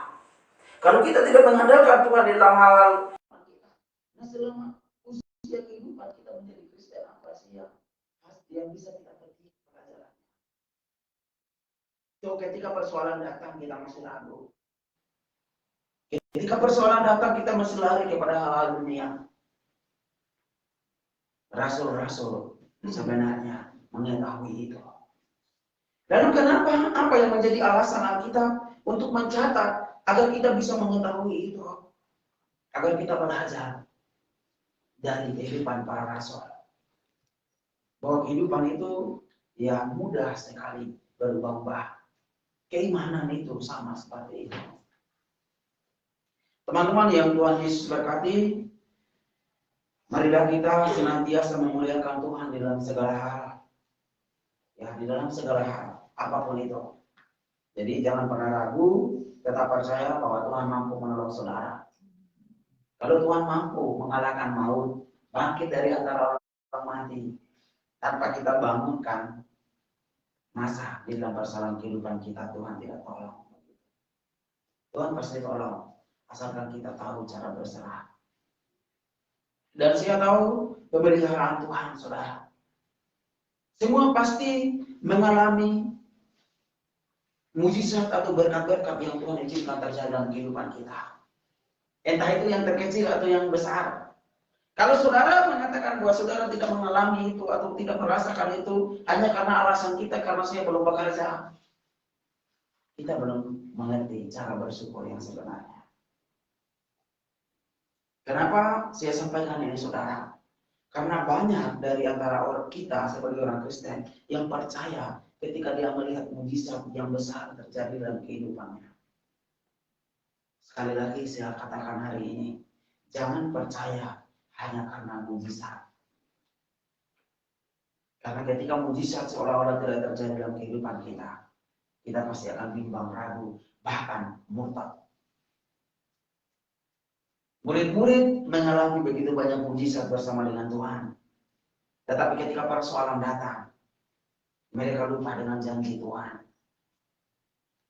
Kalau kita tidak mengandalkan Tuhan di dalam hal-hal, nah selama usia kehidupan kita menjadi Kristen, apa sih yang bisa kita petik pelajaran? So, ketika persoalan datang kita masih ragu. Ketika persoalan datang kita masih lari kepada hal-hal dunia. Rasul-rasul sebenarnya mengetahui itu. Lalu kenapa? Apa yang menjadi alasan Alkitab untuk mencatat agar kita bisa mengetahui itu? Agar kita belajar dari kehidupan para rasul. Bahwa kehidupan itu ya mudah sekali berubah-ubah. Keimanan itu sama seperti itu. Teman-teman yang Tuhan Yesus berkati, marilah kita senantiasa memuliakan Tuhan di dalam segala hal. Ya, di dalam segala hal, apapun itu. Jadi jangan pernah ragu, tetap percaya bahwa Tuhan mampu menolong saudara. Kalau Tuhan mampu mengalahkan maut, bangkit dari antara orang mati, tanpa kita bangunkan, masa di dalam persoalan kehidupan kita Tuhan tidak tolong. Tuhan pasti tolong, asalkan kita tahu cara berserah. Dan saya tahu pemeliharaan Tuhan, saudara. Semua pasti mengalami mujizat atau berkat-berkat yang Tuhan izinkan terjadi dalam kehidupan kita. Entah itu yang terkecil atau yang besar. Kalau saudara mengatakan bahwa saudara tidak mengalami itu atau tidak merasakan itu hanya karena alasan kita, karena saya belum bekerja, kita belum mengerti cara bersyukur yang sebenarnya. Kenapa saya sampaikan ini saudara? Karena banyak dari antara orang kita sebagai orang Kristen yang percaya ketika dia melihat mujizat yang besar terjadi dalam kehidupannya. Sekali lagi saya katakan hari ini, jangan percaya hanya karena mujizat. Karena ketika mujizat seolah-olah tidak terjadi dalam kehidupan kita, kita pasti akan bimbang, ragu, bahkan murtad. Murid-murid mengalami begitu banyak mujizat bersama dengan Tuhan. Tetapi ketika persoalan datang, mereka lupa dengan janji Tuhan.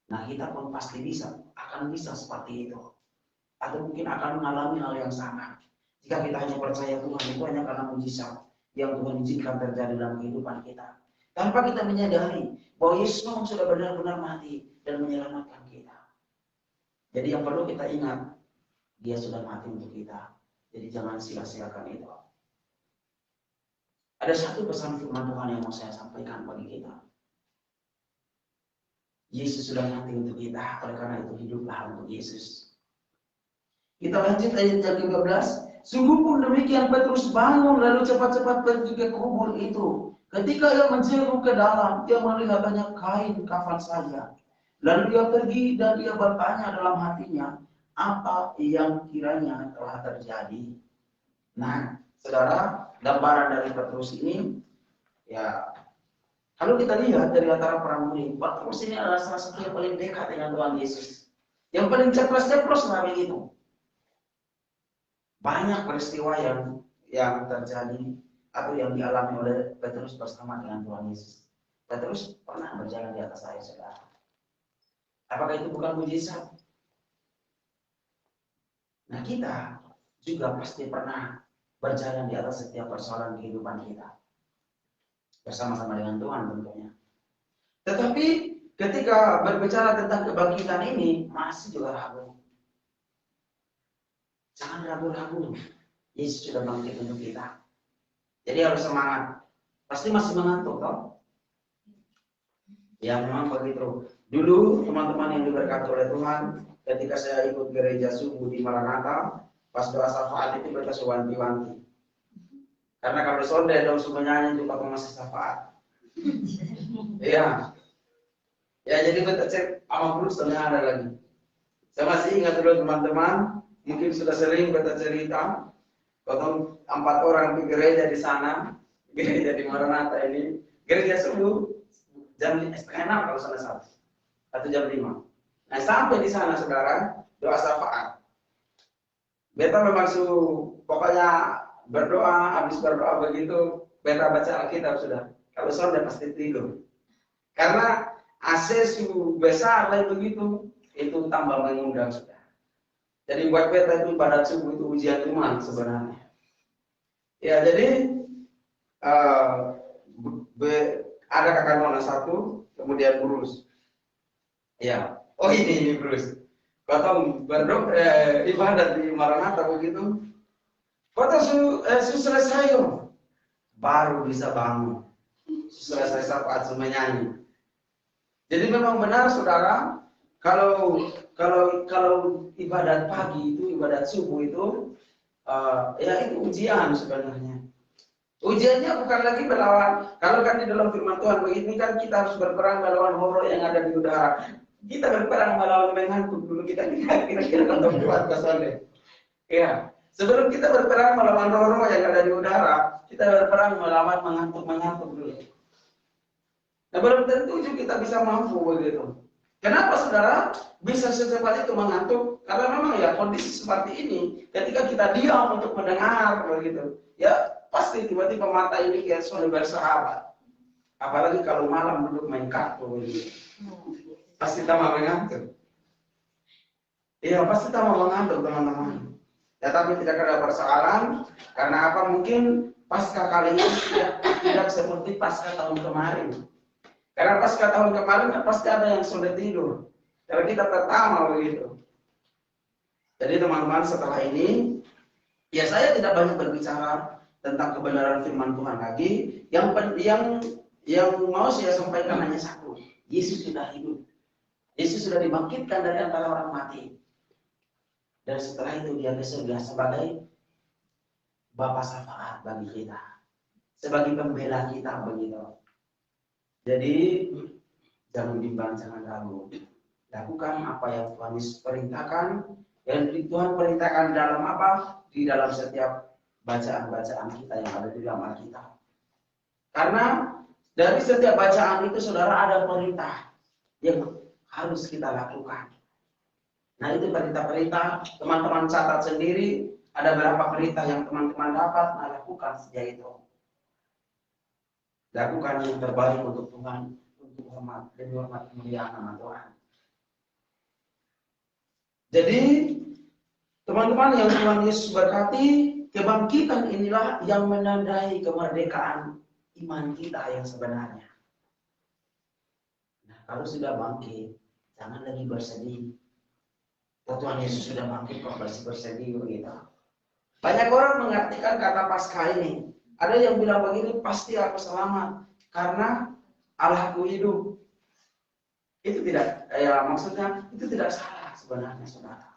Nah kita pun pasti akan bisa seperti itu. atau mungkin akan mengalami hal yang sama. Jika kita hanya percaya Tuhan itu hanya karena mujizat yang Tuhan izinkan terjadi dalam kehidupan kita, tanpa kita menyadari bahwa Yesus memang sudah benar-benar mati dan menyelamatkan kita. Jadi yang perlu kita ingat, Dia sudah mati untuk kita. Jadi jangan sia-siakan itu. Ada satu pesan firman Tuhan yang mau saya sampaikan bagi kita. Yesus sudah mati untuk kita, oleh karena itu hiduplah untuk Yesus. Kita lanjut ayat yang 13. Sungguh pun demikian Petrus bangun lalu cepat-cepat pergi ke kubur itu. Ketika ia menjeru ke dalam, ia melihat banyak kain kafan saja. Lalu dia pergi dan dia bertanya dalam hatinya, apa yang kiranya telah terjadi. Nah, saudara, gambaran dari Petrus ini, ya, kalau kita lihat dari antara para murid, Petrus ini adalah salah satu yang paling dekat dengan Tuhan Yesus. Yang paling ceplos-ceplos lah begitu. Banyak peristiwa yang terjadi atau yang dialami oleh Petrus bersama dengan Tuhan Yesus. Petrus pernah berjalan di atas air, saudara. Apakah itu bukan mujizat? Nah, kita juga pasti pernah berjalan di atas setiap persoalan kehidupan kita. Bersama-sama dengan Tuhan tentunya. Tetapi ketika berbicara tentang kebangkitan ini, masih juga ragu. Jangan ragu-ragu. Yesus sudah bangkit untuk kita. Jadi harus semangat. Pasti masih mengantuk, toh? Ya memang begitu. Dulu teman-teman yang diberkati oleh Tuhan, ketika saya ikut gereja subuh di Maranatha, pas doa syafaat itu kita sewanti-wanti. Karena kalau sonde dong semuanya juga masih syafaat. Iya. Ya jadi kita cek sama Bruce dan ada lagi. Saya masih ingat dulu teman-teman, mungkin sudah sering kita cerita, waktu 4 orang di gereja di sana, gereja di Maranatha ini, gereja subuh jam 5:30 kalau salah atau jam 5. Nah sampai di sana saudara doa syafaat. Beta memang pokoknya berdoa, habis berdoa begitu, beta baca Alkitab sudah. Kalau sore pasti tidur. Karena AC besar lah begitu, itu tambah mengundang sudah. Jadi buat beta itu pada subuh itu ujian iman sebenarnya. Ya jadi ada kakak nona satu, kemudian Bruce. Ya, oh ini Bruce. Kau berdoa ibadat di Maranatha begitu. Kau selesai baru bisa bangun. Selesai syafaat menyanyi. Jadi memang benar saudara, kalau ibadat pagi itu, ibadat subuh itu, ya itu ujian sebenarnya. Ujiannya bukan lagi melawan. Kalau kan di dalam firman Tuhan begini kan kita harus berperang melawan horor yang ada di udara. Kita berperang melawan mengantuk dulu kita kira-kira kan kuat kesannya. Ya. Sebelum kita berperang melawan roh-roh yang ada di udara, kita berperang melawan mengantuk dulu. Nah, belum tentu juga kita bisa mampu begitu. Kenapa saudara bisa secepat itu mengantuk? Karena memang ya kondisi seperti ini, ketika kita diam untuk mendengar begitu, ya pasti tiba-tiba mata ini kayak sudah bersahabat. Apalagi kalau malam duduk main kartu begitu, pasti tambah mengantuk. Iya pasti tambah mengantuk teman-teman. Ya, tapi tidak ada persoalan karena apa? Mungkin pasca kali ini tidak seperti pasca tahun kemarin. Karena pasca tahun kemarin kan pasti ada yang sudah tidur. Karena kita pertama begitu. Jadi teman-teman setelah ini, ya saya tidak banyak berbicara tentang kebenaran firman Tuhan lagi. Yang mau saya sampaikan hanya satu. Yesus sudah hidup. Yesus sudah dibangkitkan dari antara orang mati. Dan setelah itu dia ke surga sebagai Bapa syafaat bagi kita, sebagai pembela kita begitu. Jadi jangan bimbang, jangan ragu. Lakukan apa yang Tuhan Yesus perintahkan. Dan Tuhan perintahkan dalam apa? Di dalam setiap bacaan-bacaan kita yang ada di dalam Alkitab. Karena dari setiap bacaan itu saudara ada perintah yang harus kita lakukan. Nah itu perintah-perintah, teman-teman catat sendiri, ada berapa perintah yang teman-teman dapat, lakukan sejak itu. Lakukan yang terbaik untuk Tuhan, untuk hormat dan hormat kemuliaan nama Tuhan. Jadi, Teman-teman yang Tuhan Yesus berkati, kebangkitan inilah yang menandai kemerdekaan iman kita yang sebenarnya. Nah, kalau sudah bangkit, jangan lagi bersedih. Oh, Tuhan Yesus sudah bangkit kok masih bersedih begitu. Banyak orang mengartikan kata Paskah ini. Ada yang bilang begini, pasti aku selamat karena Allahku hidup. Itu tidak, maksudnya itu tidak salah sebenarnya, saudara.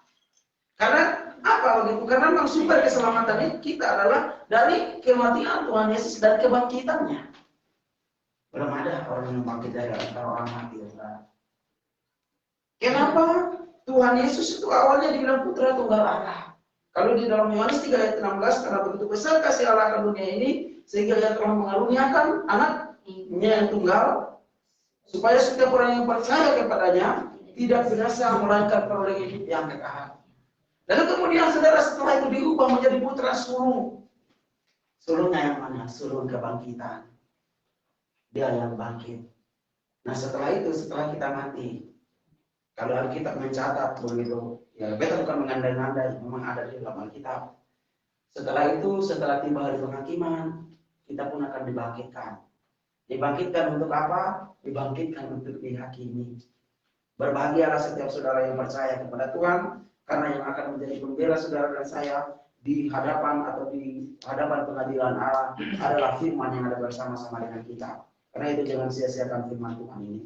Karena apa begitu? Karena memang sumber keselamatan kita adalah dari kematian Tuhan Yesus dan kebangkitannya. Belum ada orang yang bangkit dari antara orang mati, saudara. Kenapa Tuhan Yesus itu awalnya dibilang putra tunggal Allah? Kalau di dalam Yohanes 3 ayat 16, karena begitu besar kasih Allah ke dunia ini, sehingga Ia telah mengaruniakan anaknya yang tunggal, supaya setiap orang yang percaya kepadanya tidak binasa melainkan peroleh hidup yang kekal. Lalu kemudian saudara setelah itu diubah menjadi putra sulung. Sulungnya yang mana? Sulung kebangkitan. Dia yang bangkit. Nah setelah itu, setelah kita mati, kalau Alkitab mencatat begitu, ya kita bukan mengandai-andai, memang ada di dalam Alkitab. Setelah itu, setelah tiba hari penghakiman, kita pun akan dibangkitkan. Dibangkitkan untuk apa? Dibangkitkan untuk dihakimi. Berbahagialah setiap saudara yang percaya kepada Tuhan, karena yang akan menjadi pembela saudara dan saya di hadapan atau di hadapan pengadilan Allah adalah firman yang ada bersama-sama dengan kita. Karena itu jangan sia-siakan firman Tuhan ini.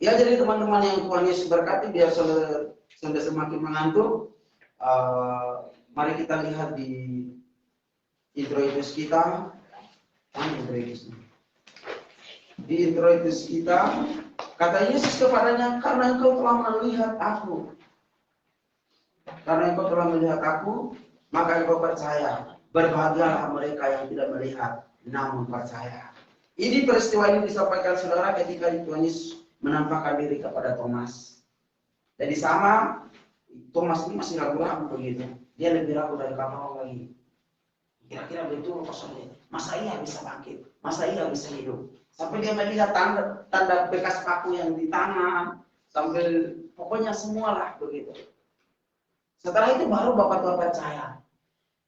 Ya, jadi teman-teman yang Tuhan Yesus berkati, biar saudara semakin mengantuk, mari kita lihat di introitus kita. Di introitus kita, kata Yesus kepadanya, karena engkau telah melihat aku. Karena engkau telah melihat aku, maka engkau percaya. Berbahagialah mereka yang tidak melihat, namun percaya. Ini peristiwa ini disampaikan saudara ketika Tuhan Yesus menampakkan diri kepada Thomas. Jadi sama, Thomas ini masih ragu-ragu begitu. Dia lebih ragu dari kapan lagi. Kira-kira betul kosongnya. Masa iya bisa bangkit? Masa iya bisa hidup? Sampai dia melihat tanda bekas paku yang di tangan, sampai pokoknya semualah begitu. Setelah itu baru Bapak percaya.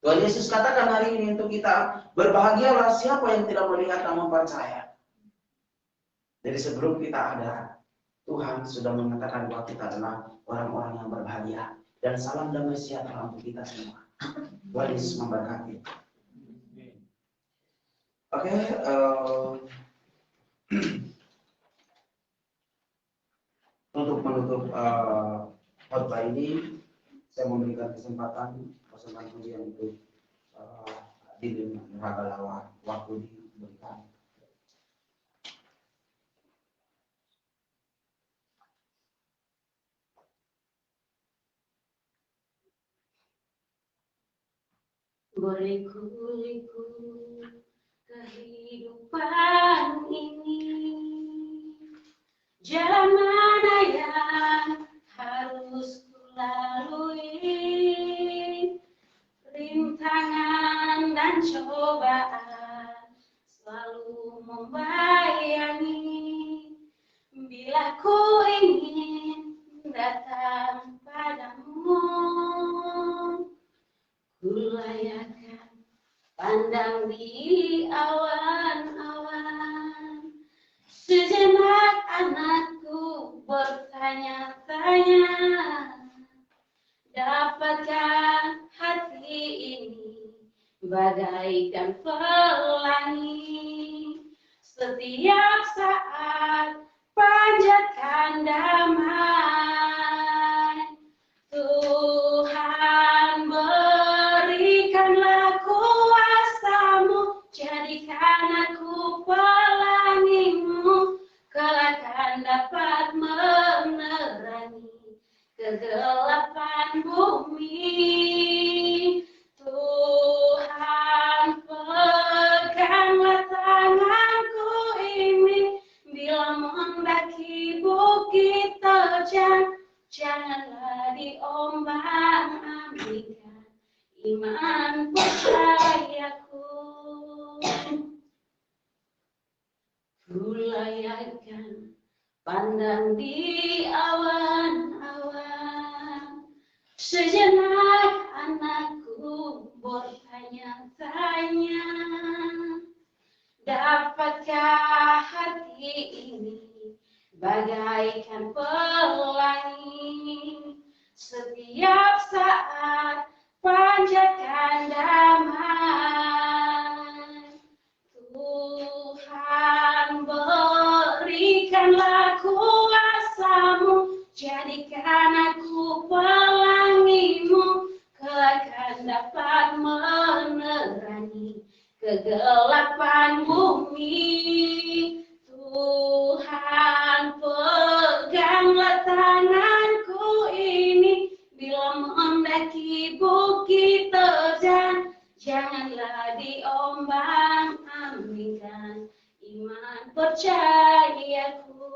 Tuhan Yesus katakan hari ini untuk kita, berbahagialah siapa yang tidak melihat namun percaya. Jadi sebelum kita ada, Tuhan sudah mengatakan bahwa kita adalah orang-orang yang berbahagia. Dan salam damai sejahtera untuk kita semua. Tuhan Yesus memberkati. Oke, untuk menutup khotbah ini, saya memberikan kesempatan pujian untuk hadirin Ragalawa, waktu diberikan. Berliku-liku kehidupan ini, jalan mana yang harus kulalui, rintangan dan cobaan selalu membayangi. Bila ku ingin datang padamu, ku layakkan pandang di awan-awan. Sejenak anakku bertanya-tanya, dapatkah hati ini bagaikan pelangi, setiap saat panjatkan damai. Tuhan berikanlah kuasa-Mu, jadikan aku pelangi-Mu, kelak akan dapat menerangi kegelapan bumi. Tuhan peganglah tanganku ini, bila mendaki bukit terjang, janganlah diombang-ambingkan iman percayaku. Ku layakkan pandang di awan-awan, sejenak setiap saat panjatkan damai. Tuhan, berikanlah kuasa-Mu, jadikan aku pelangi-Mu, kelak dapat menerangi kegelapan bumi. Tuhan, peganglah tanganku ini, bila mendaki bukit terjal, janganlah diombang-ambingkan iman percayaku.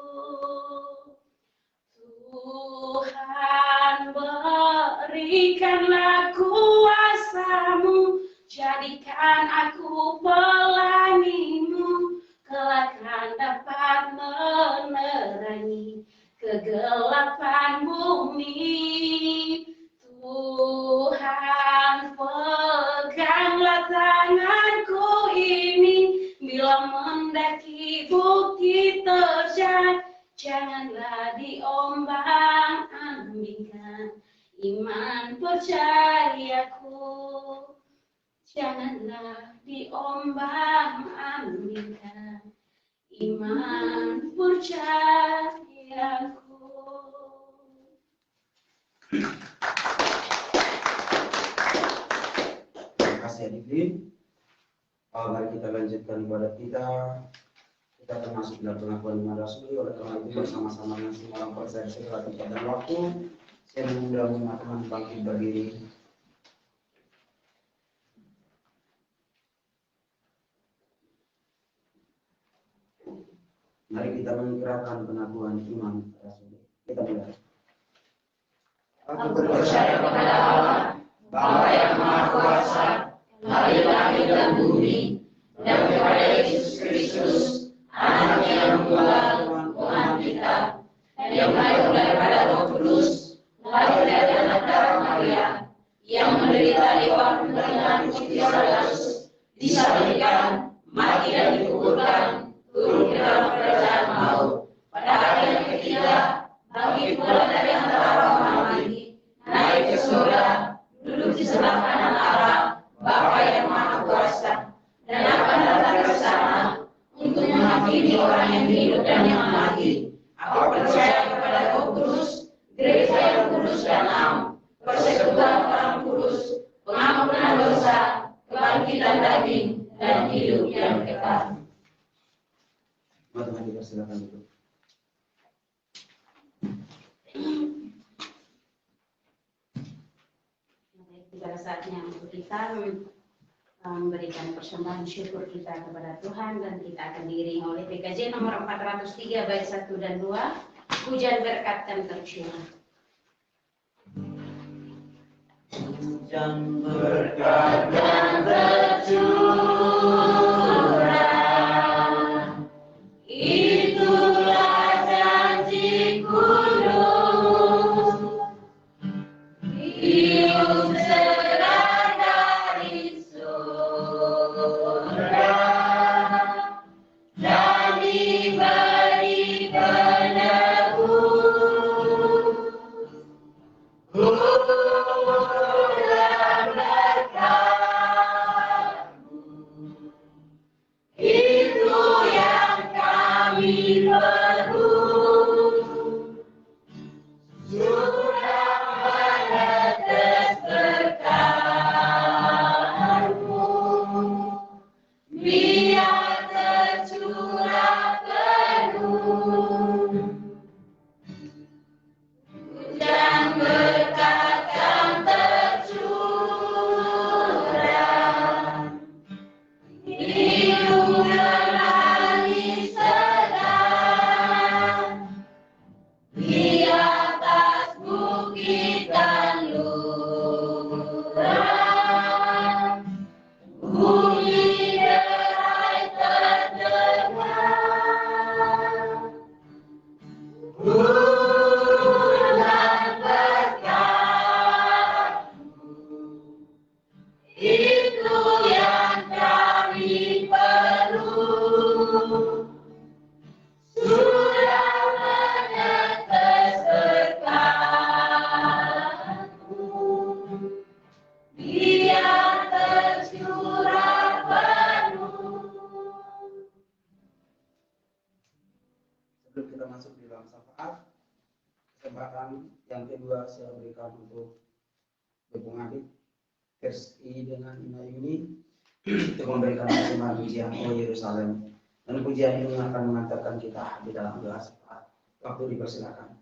Tuhan, berikanlah kuasa-Mu, jadikan aku pelangi-Mu, kelak dapat menerangi kegelapan bumi. Tuhan, peganglah tanganku ini, bila mendaki bukit terjal, janganlah diombang-ambingkan iman percayaku. Janganlah diombang-ambingkan iman percayaku. Terima kasih adik-adik. Mari kita lanjutkan ibadat kita. Kita akan masuk dalam pengakuan iman rasmi. Oleh karena itu bersama-sama dengan semua orang percaya segala tempat dan waktu, saya mengundang teman-teman bangkit berdiri. Mari kita mengikirkan pengakuan iman rasmi. Kita mulai. Aku percaya kepada Allah, Bapa yang Maha Kuasa, langit dan bumi, dan kepada Yesus Kristus, Anak yang tunggal, Tuhan kita, yang lahir daripada Roh Kudus, lahir dari anak darah Maria, yang menderita di bawah pemerintahan Pontius Pilatus, disalibkan, mati dan dikuburkan, turun ke dalam kerajaan maut. Pada hari yang ketiga, bangkit pula dari antara orang mati, naik ke surga, duduk di sebelah kanan Allah, Bapa yang Maha Kuasa, dan akan datang ke sana untuk menghakimi orang yang hidup dan yang mati. Aku percaya kepada Roh Kudus, gereja yang kudus dan am, persekutuan orang kudus, pengampunan dosa, kebangkitan daging, dan hidup yang kekal. Teman-teman kita silakan duduk. Pada saatnya untuk kita memberikan persembahan syukur kita kepada Tuhan, dan kita akan diiringi oleh PKJ nomor 403 bait 1 dan 2, hujan berkat dan tercurah. Hujan berkat dan tercurah, itulah janji kudus, hidup cerah dari surga, dan diberi penebus. Hujan berkat-Mu, itu yang kami perlu. Sudah menetes berkat-Mu, biar tercurah penuh. Hujan berkat dan tercurah, hidup menangis sedang di atas bumi. yang kedua saya berikan untuk pengadit Tersi dengan Ina Yuni untuk memberikan firman pujian O Yerusalem. Dan pujian ini akan mengantarkan kita di dalam doa syafaat. Waktu dipersilakan.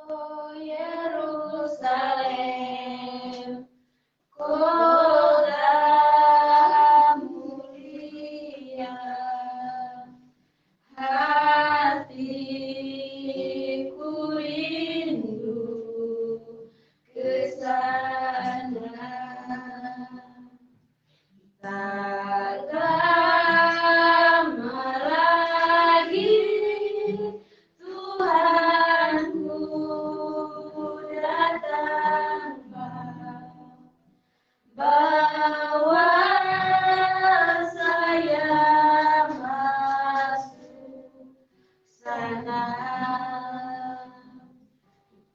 Oh Yerusalem, kota mulia, hatiku rindu ke sana. Tak lama lagi Tuhanku datanglah, bawa saya masuk sana.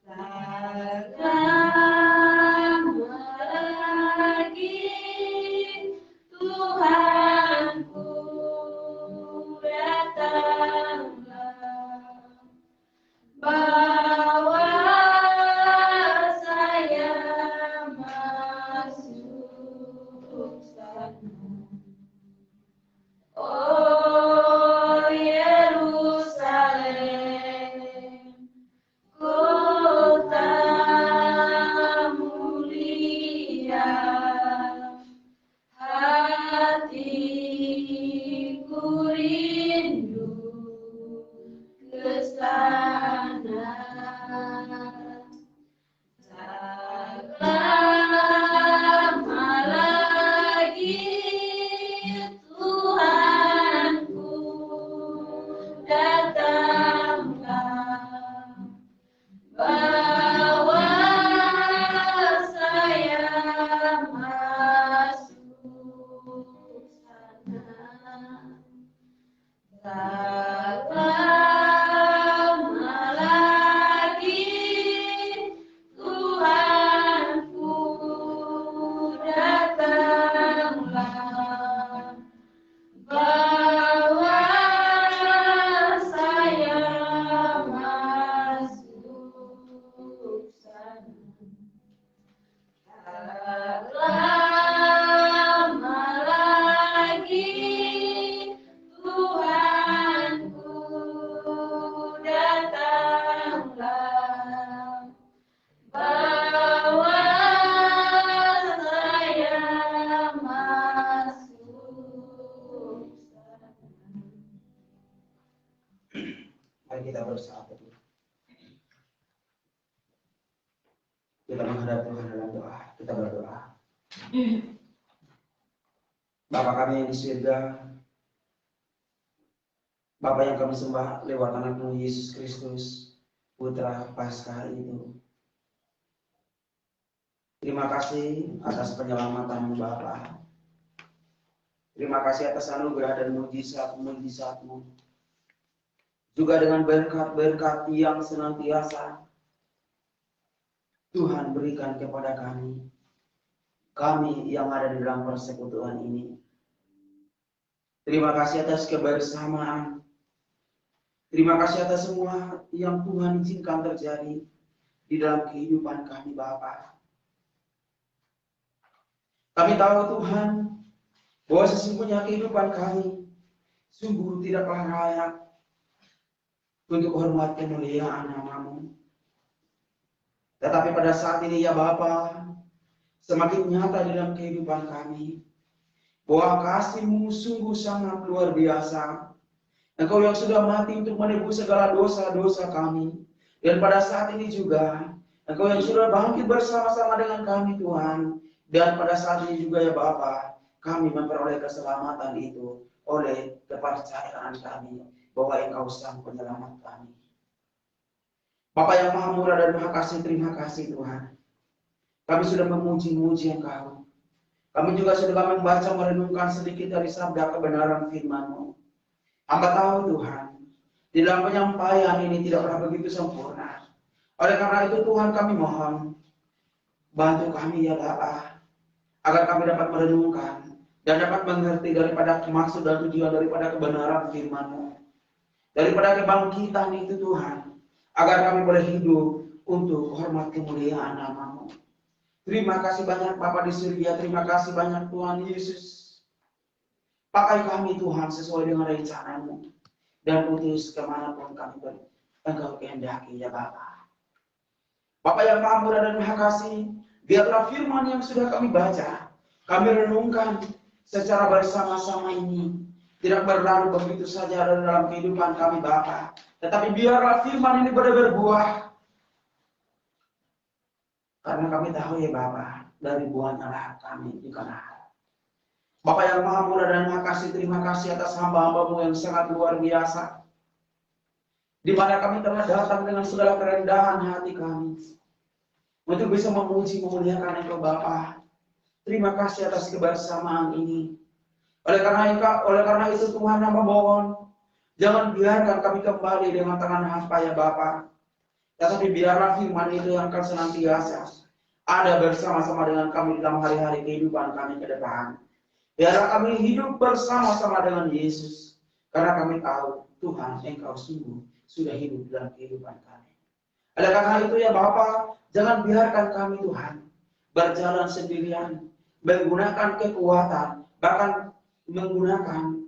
Tak lama lagi Tuhanku datanglah, bawa saya masuk sana. Oh Yerusalem, kota mulia, hatiku rindu ke sana. Tak lama lagi Tuhanku datanglah, bawa saya masuk sana. Tak lama lagi Tuhanku datanglah, bawa saya masuk sana. Tak lama lagi Tuhanku datanglah, bawa saya masuk sana. Mari kita bersatu. Kita menghadap Tuhan dalam doa. Kita berdoa. Bapa kami yang di surga, Bapa yang kami sembah lewat anak-Mu Yesus Kristus, Putra Paskah itu. Terima kasih atas penyelamatan-Mu Bapa. Terima kasih atas anugerah dan mujizat-mujizat-Mu. Juga dengan berkat-berkat yang senantiasa Tuhan berikan kepada kami yang ada di dalam persekutuan ini. Terima kasih atas kebersamaan. Terima kasih atas semua yang Tuhan izinkan terjadi di dalam kehidupan kami Bapa. Kami tahu Tuhan bahwa sesungguhnya kehidupan kami sungguh tidaklah layak untuk hormat kemuliaan nama-Mu. Tetapi pada saat ini ya Bapa, semakin nyata di dalam kehidupan kami bahwa kasih-Mu sungguh sangat luar biasa. Engkau yang sudah mati untuk menebus segala dosa-dosa kami. Dan pada saat ini juga Engkau yang sudah bangkit bersama-sama dengan kami Tuhan. Dan pada saat ini juga ya Bapa, kami memperoleh keselamatan itu oleh kepercayaan kami bahwa Engkau sang penyelamat kami. Bapa yang Maha Murah dan Maha Kasih, terima kasih Tuhan. Kami sudah memuji-muji Engkau. Kami juga sudah membaca merenungkan sedikit dari sabda kebenaran firman-Mu. Hamba tahu Tuhan, di dalam penyampaian ini tidak pernah begitu sempurna. Oleh karena itu Tuhan kami mohon, bantu kami ya Bapa, agar kami dapat merenungkan dan dapat mengerti daripada maksud dan tujuan daripada kebenaran firman-Mu, daripada kebangkitan itu Tuhan, agar kami boleh hidup untuk hormat kemuliaan nama-Mu. Terima kasih banyak Bapa di surga, terima kasih banyak Tuhan Yesus. Pakai kami Tuhan sesuai dengan rencana-Mu, dan utus kemanapun kami Engkau kehendaki ya Bapa. Bapa yang Maha Murah dan Maha Kasih, biarlah firman yang sudah kami baca, kami renungkan secara bersama-sama ini, tidak berlalu begitu saja dalam kehidupan kami Bapa, tetapi biarlah firman ini berbuah. Karena kami tahu ya Bapa, dari buahnya lah kami dikenal. Bapa yang Maha Murah dan Maha Kasih, terima kasih atas hamba-hamba-Mu yang sangat luar biasa, di mana kami telah datang dengan segala kerendahan hati kami untuk bisa memuji memuliakan Engkau Bapa. Terima kasih atas kebersamaan ini. Oleh karena itu Tuhan hamba mohon, jangan biarkan kami kembali dengan tangan hampa ya Bapa, tetapi biarlah firman itu yang akan senantiasa ada bersama-sama dengan kami dalam hari-hari kehidupan kami ke depan. Biarlah kami hidup bersama-sama dengan Yesus, karena kami tahu Tuhan Engkau sungguh sudah hidup dalam kehidupan kami. Oleh karena itu ya Bapa, jangan biarkan kami Tuhan berjalan sendirian, menggunakan kekuatan, bahkan menggunakan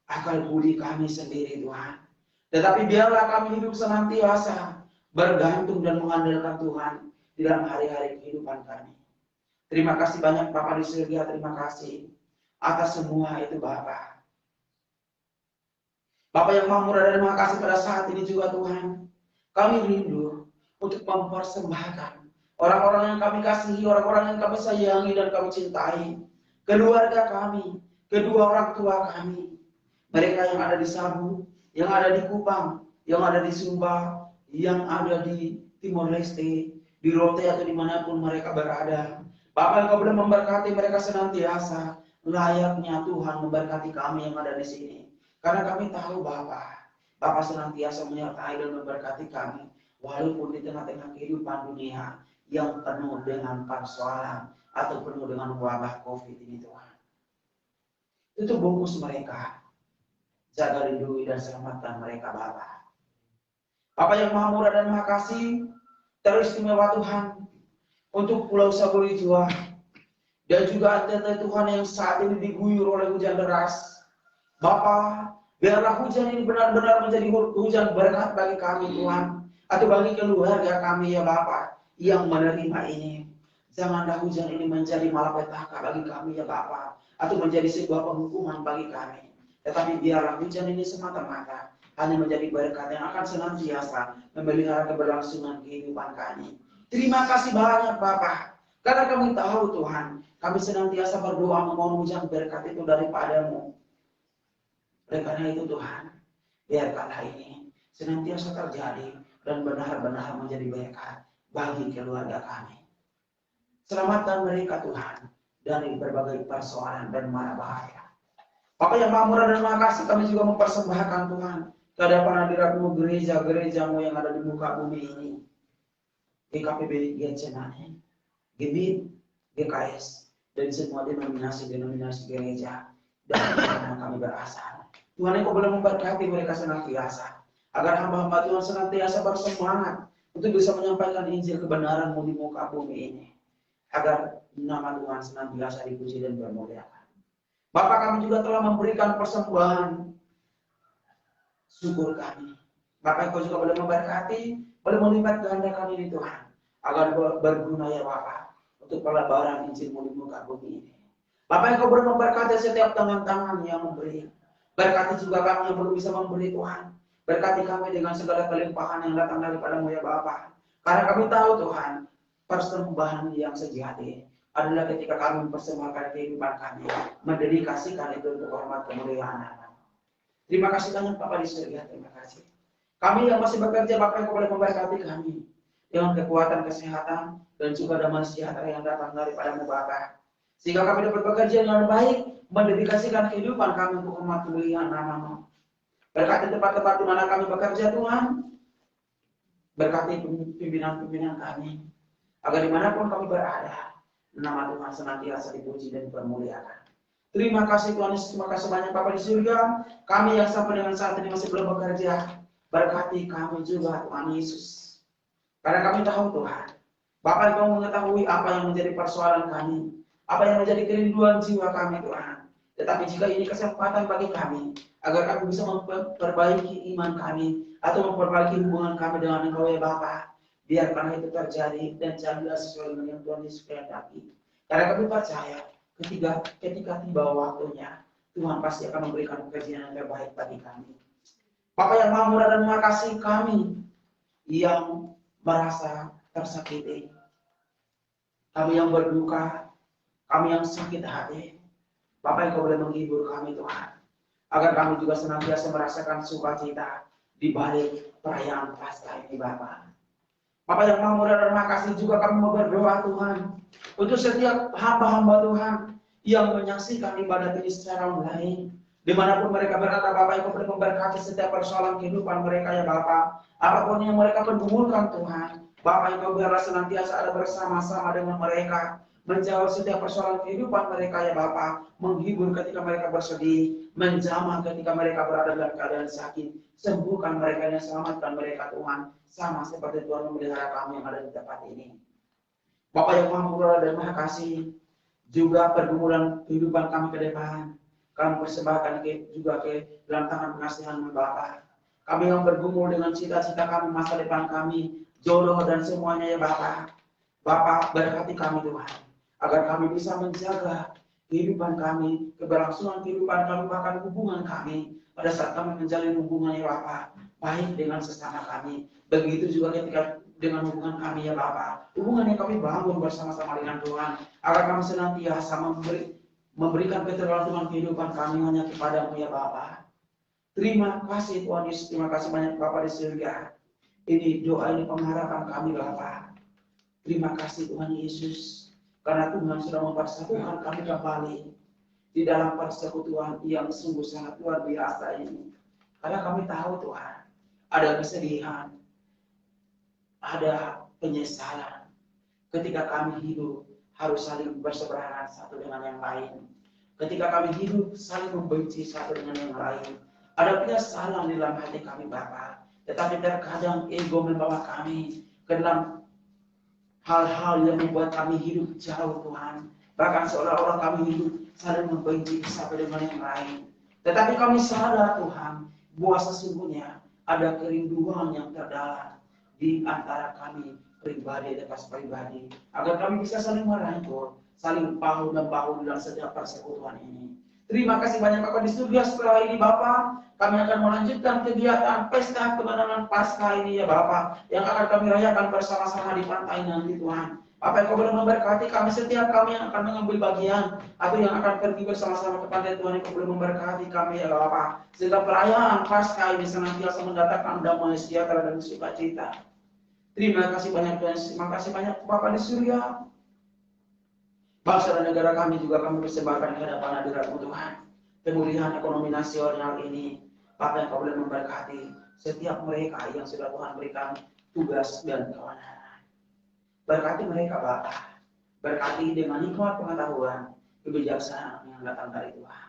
akal budi kami sendiri Tuhan. Tetapi biarlah kami hidup senantiasa bergantung dan mengandalkan Tuhan di dalam hari-hari kehidupan kami. Terima kasih banyak Bapa di surga, terima kasih atas semua itu Bapa. Bapa yang Maha Murah dan Maha Kasih, pada saat ini juga Tuhan, kami rindu untuk mempersembahkan orang-orang yang kami kasihi, orang-orang yang kami sayangi dan kami cintai, keluarga kami, kedua orang tua kami, mereka yang ada di Sabu, yang ada di Kupang, yang ada di Sumba, yang ada di Timor Leste, di Rote atau dimanapun mereka berada. Bapak Engkau boleh memberkati mereka senantiasa, layaknya Tuhan memberkati kami yang ada di sini. Karena kami tahu Bapak senantiasa menyertai dan memberkati kami, walaupun di tengah-tengah kehidupan dunia yang penuh dengan persoalan atau penuh dengan wabah COVID ini Tuhan. Tutup bungkus mereka, jaga lindungi dan selamatkan mereka Bapak yang Maha Murah dan Maha Kasih, teristimewa Tuhan untuk Pulau Saburi Jua dan juga NTT Tuhan yang saat ini diguyur oleh hujan deras. Bapa, biarlah hujan ini benar-benar menjadi hujan berkat bagi kami Tuhan, atau bagi keluarga kami ya Bapa yang menerima ini. Janganlah hujan ini menjadi malapetaka bagi kami ya Bapa, atau menjadi sebuah penghukuman bagi kami. Tetapi biarlah hujan ini semata-mata hanya menjadi berkat yang akan senantiasa memelihara keberlangsungan kehidupan kami. Terima kasih banyak Bapa, karena kami tahu Tuhan, kami senantiasa berdoa memohon hujan berkat itu daripada-Mu. Oleh karena itu Tuhan, biarkanlah ini senantiasa terjadi dan benar-benar menjadi berkat bagi keluarga kami. Selamatkan mereka Tuhan dari berbagai persoalan dan mara bahaya. Bapa yang Maha Murah dan Maha Kasih, kami juga mempersembahkan Tuhan ke hadapan hadirat-Mu gereja-gereja-Mu yang ada di muka bumi ini. GKPB Getsemani, GBIT, GKS, dan semua denominasi-denominasi gereja dari mana kami berasal. Tuhan Engkau boleh memberkati mereka senantiasa, agar hamba-hamba Tuhan senantiasa bersemangat untuk bisa menyampaikan Injil kebenaran-Mu di muka bumi ini, agar nama Tuhan senantiasa dipuji dan bermuliakan. Bapak, kami juga telah memberikan persembahan syukur kami. Bapak, Engkau juga boleh memberkati, boleh melipat gandakan ini Tuhan, agar berguna ya Bapak untuk pelebaran Injil-Mu di muka bumi ini. Bapak, Engkau boleh memberkati setiap tangan-tangan yang memberi. Berkati juga kami yang belum bisa memberi Tuhan. Berkati kami dengan segala kelimpahan yang datang daripada-Mu ya Bapa. Karena kami tahu Tuhan, persembahan yang sejati adalah ketika kami mempersembahkan kehidupan kami, mendedikasikan itu untuk hormat kemuliaan nama. Terima kasih banyak Bapak di surga, terima kasih. Kami yang masih bekerja, Bapak yang boleh memberkati kami dengan kekuatan kesehatan dan juga damai sejahtera yang datang daripada-Mu Bapa. Sehingga kami dapat bekerja dengan baik, mendedikasikan kehidupan kami untuk hormat kemuliaan nama-Mu. Berkati tempat-tempat di mana kami bekerja Tuhan. Berkati pimpinan-pimpinan kami. Agar dimanapun kami berada, nama Tuhan senantiasa dipuji dan dipermuliakan. Terima kasih Tuhan Yesus, terima kasih banyak Bapa di surga. Kami yang sampai dengan saat ini masih belum bekerja, berkati kami juga Tuhan Yesus. Karena kami tahu Tuhan, Bapa Engkau mengetahui apa yang menjadi persoalan kami, apa yang menjadi kerinduan jiwa kami Tuhan. Tetapi jika ini kesempatan bagi kami, agar kami bisa memperbaiki iman kami, atau memperbaiki hubungan kami dengan Engkau ya Bapa, biarkan itu terjadi dan jadilah sesuai dengan yang Tuhan Yesus kehendaki. Karena kami percaya, ketika tiba waktunya, Tuhan pasti akan memberikan pekerjaan yang terbaik bagi kami. Bapa yang Maha Murah dan Maha Kasih, kami yang merasa tersakiti, kami yang berduka, kami yang sakit hati, Bapak Engkau boleh menghibur kami Tuhan, agar kami juga senantiasa merasakan sukacita di balik perayaan Paskah ini Bapak. Bapak yang Maha Murah dan Maha Kasih, juga kami mau berdoa Tuhan untuk setiap hamba-hamba Tuhan yang menyaksikan ibadat ini secara online. Dimanapun mereka berada, Bapak Engkau boleh memberkati setiap persoalan kehidupan mereka ya Bapak. Apapun yang mereka pergumulkan Tuhan, Bapak Engkau biarlah senantiasa ada bersama-sama dengan mereka, menjawab setiap persoalan kehidupan mereka ya Bapak, menghibur ketika mereka bersedih, menjamah ketika mereka berada dalam keadaan sakit, sembuhkan mereka dan selamatkan mereka Tuhan, sama seperti Tuhan memelihara kami yang ada di tempat ini. Bapak yang Maha Murah dan Maha Kasih, juga pergumulan kehidupan kami ke depan, kami persembahkan juga ke dalam tangan pengasihan Bapak. Kami yang bergumul dengan cita-cita kami, masa depan kami, jodoh dan semuanya ya Bapak. Bapak berkati kami Tuhan, agar kami bisa menjaga kehidupan kami, keberlangsungan kehidupan kami, bahkan hubungan kami pada saat kami menjalin hubungan ya Bapak, baik dengan sesama kami. Begitu juga ketika dengan hubungan kami ya Bapak, hubungan yang kami bangun bersama-sama dengan Tuhan, agar kami senantiasa memberikan ketergantungan kehidupan kami hanya kepadamu ya Bapa. Terima kasih Tuhan Yesus, terima kasih banyak Bapa di surga. Ini doa, ini pengharapan kami Bapa. Terima kasih Tuhan Yesus, karena Tuhan sudah mempersatukan kami kembali di dalam persekutuan yang sungguh sangat luar biasa ini. Karena kami tahu Tuhan, ada kesedihan, ada penyesalan ketika kami hidup harus saling berseberangan satu dengan yang lain. Ketika kami hidup saling membenci satu dengan yang lain. Ada penyesalan di dalam hati kami Bapa. Tetapi terkadang ego membawa kami ke dalam hal-hal yang membuat kami hidup jauh Tuhan. Bahkan seolah-olah kami hidup saling membenci satu dengan yang lain. Tetapi kami sadar Tuhan, bahwa sesungguhnya ada kerinduan yang terdalam di antara kami pribadi atas pribadi, agar kami bisa saling merangkul, saling bahu dan bahu dalam setiap persekutuan ini. Terima kasih banyak Bapak di surga. Setelah ini Bapak, kami akan melanjutkan kegiatan pesta kemenangan Paskah ini ya Bapak, yang akan kami rayakan bersama-sama di pantai nanti Tuhan. Bapak Engkau boleh memberkati kami, setiap kami yang akan mengambil bagian atau yang akan pergi bersama-sama ke pantai Tuhan, Engkau boleh memberkati kami ya Bapak, sehingga perayaan Paskah ini senantiasa mendatangkan damai sejahtera dan sukacita. Terima kasih banyak Tuhan, terima kasih banyak Bapak di surga. Bangsa dan negara kami juga kami persembahkan ke hadapan hadirat-Mu Tuhan. Pemulihan ekonomi nasional ini, Bapak yang Kau boleh memberkati setiap mereka yang sudah Tuhan berikan tugas dan kewenangan. Berkati mereka Bapak, berkati dengan hikmat pengetahuan, kebijaksanaan yang datang dari Tuhan,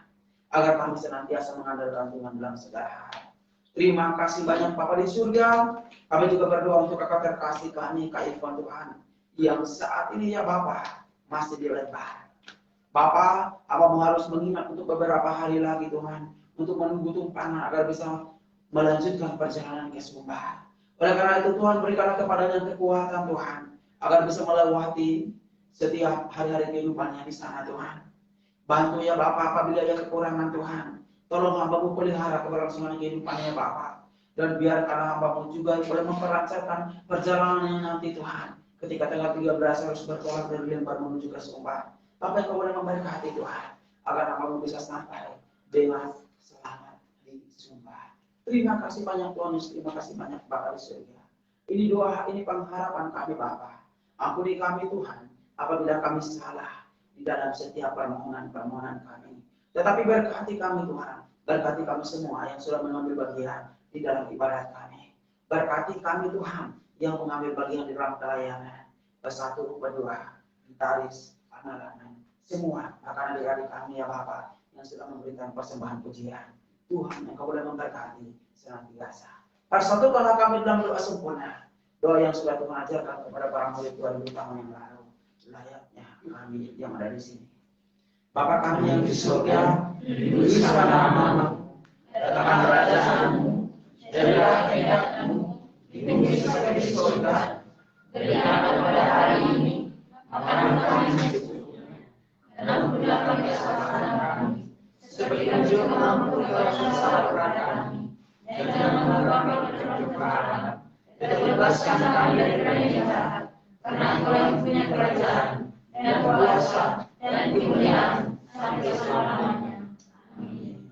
agar kami senantiasa mengandalkan Tuhan dalam segala hal. Terima kasih banyak Bapak di surga. Kami juga berdoa untuk kakak terkasih kami, Kak Irfan Tuhan, yang saat ini ya Bapak masih dilempar. Bapak, Abang harus mengingat untuk beberapa hari lagi Tuhan, untuk menunggu tumpangan agar bisa melanjutkan perjalanan ke Sumbar. Oleh karena itu Tuhan, berikanlah kepadanya kekuatan Tuhan, agar bisa melewati setiap hari-hari kehidupannya di sana Tuhan. Bantu ya Bapak apabila ada kekurangan Tuhan. Tolong hamba-Mu pelihara keberlangsungan kehidupannya Bapak. Dan biarkan hamba-Mu juga boleh memperlancarkan perjalanannya nanti Tuhan. Ketika tanggal 13 harus bertolak dari Lembar menuju ke Sumbar. Bapak Engkau boleh memberkati Tuhan, agar hamba-Mu bisa sampai dengan selamat di Sumbar. Terima kasih banyak Tuhan Yesus, terima kasih banyak Bapak di surga. Ini doa, ini pengharapan kami Bapak. Ampuni kami Tuhan, apabila kami salah di dalam setiap permohonan-permohonan kami. Tetapi berkati kami Tuhan, Berkati kami semua yang sudah mengambil bagian di dalam ibadat kami. Berkati kami Tuhan yang mengambil bagian di dalam pelayanan. Bersatu, berdua, gitaris, anak-anak, semua akan adik-adik kami ya Bapak yang sudah memberikan persembahan pujian. Tuhan Engkau boleh memberkati senantiasa. Persatukanlah kami dalam doa sempurna. Doa yang sudah Tuhan ajarkan kepada para murid 2000 tahun yang lalu. Layaknya kami yang ada di sini. Bapa kami yang di surga, dikuduskanlah namamu, datanglah kerajaanmu, jadilah kehendakmu di bumi seperti di surga. Berikan kepada hari ini makanan kami yang secukupnya, dan ampunilah kami kesalahan kami, seperti kami juga mengampuni orang yang salah kepada kami, dan jangan membawa kami ke dalam pencobaan, tetapi bebaskan kami dari yang jahat, karena Engkau yang punya kerajaan dan kuasa dan kemuliaan sampai selama-lamanya. Amin.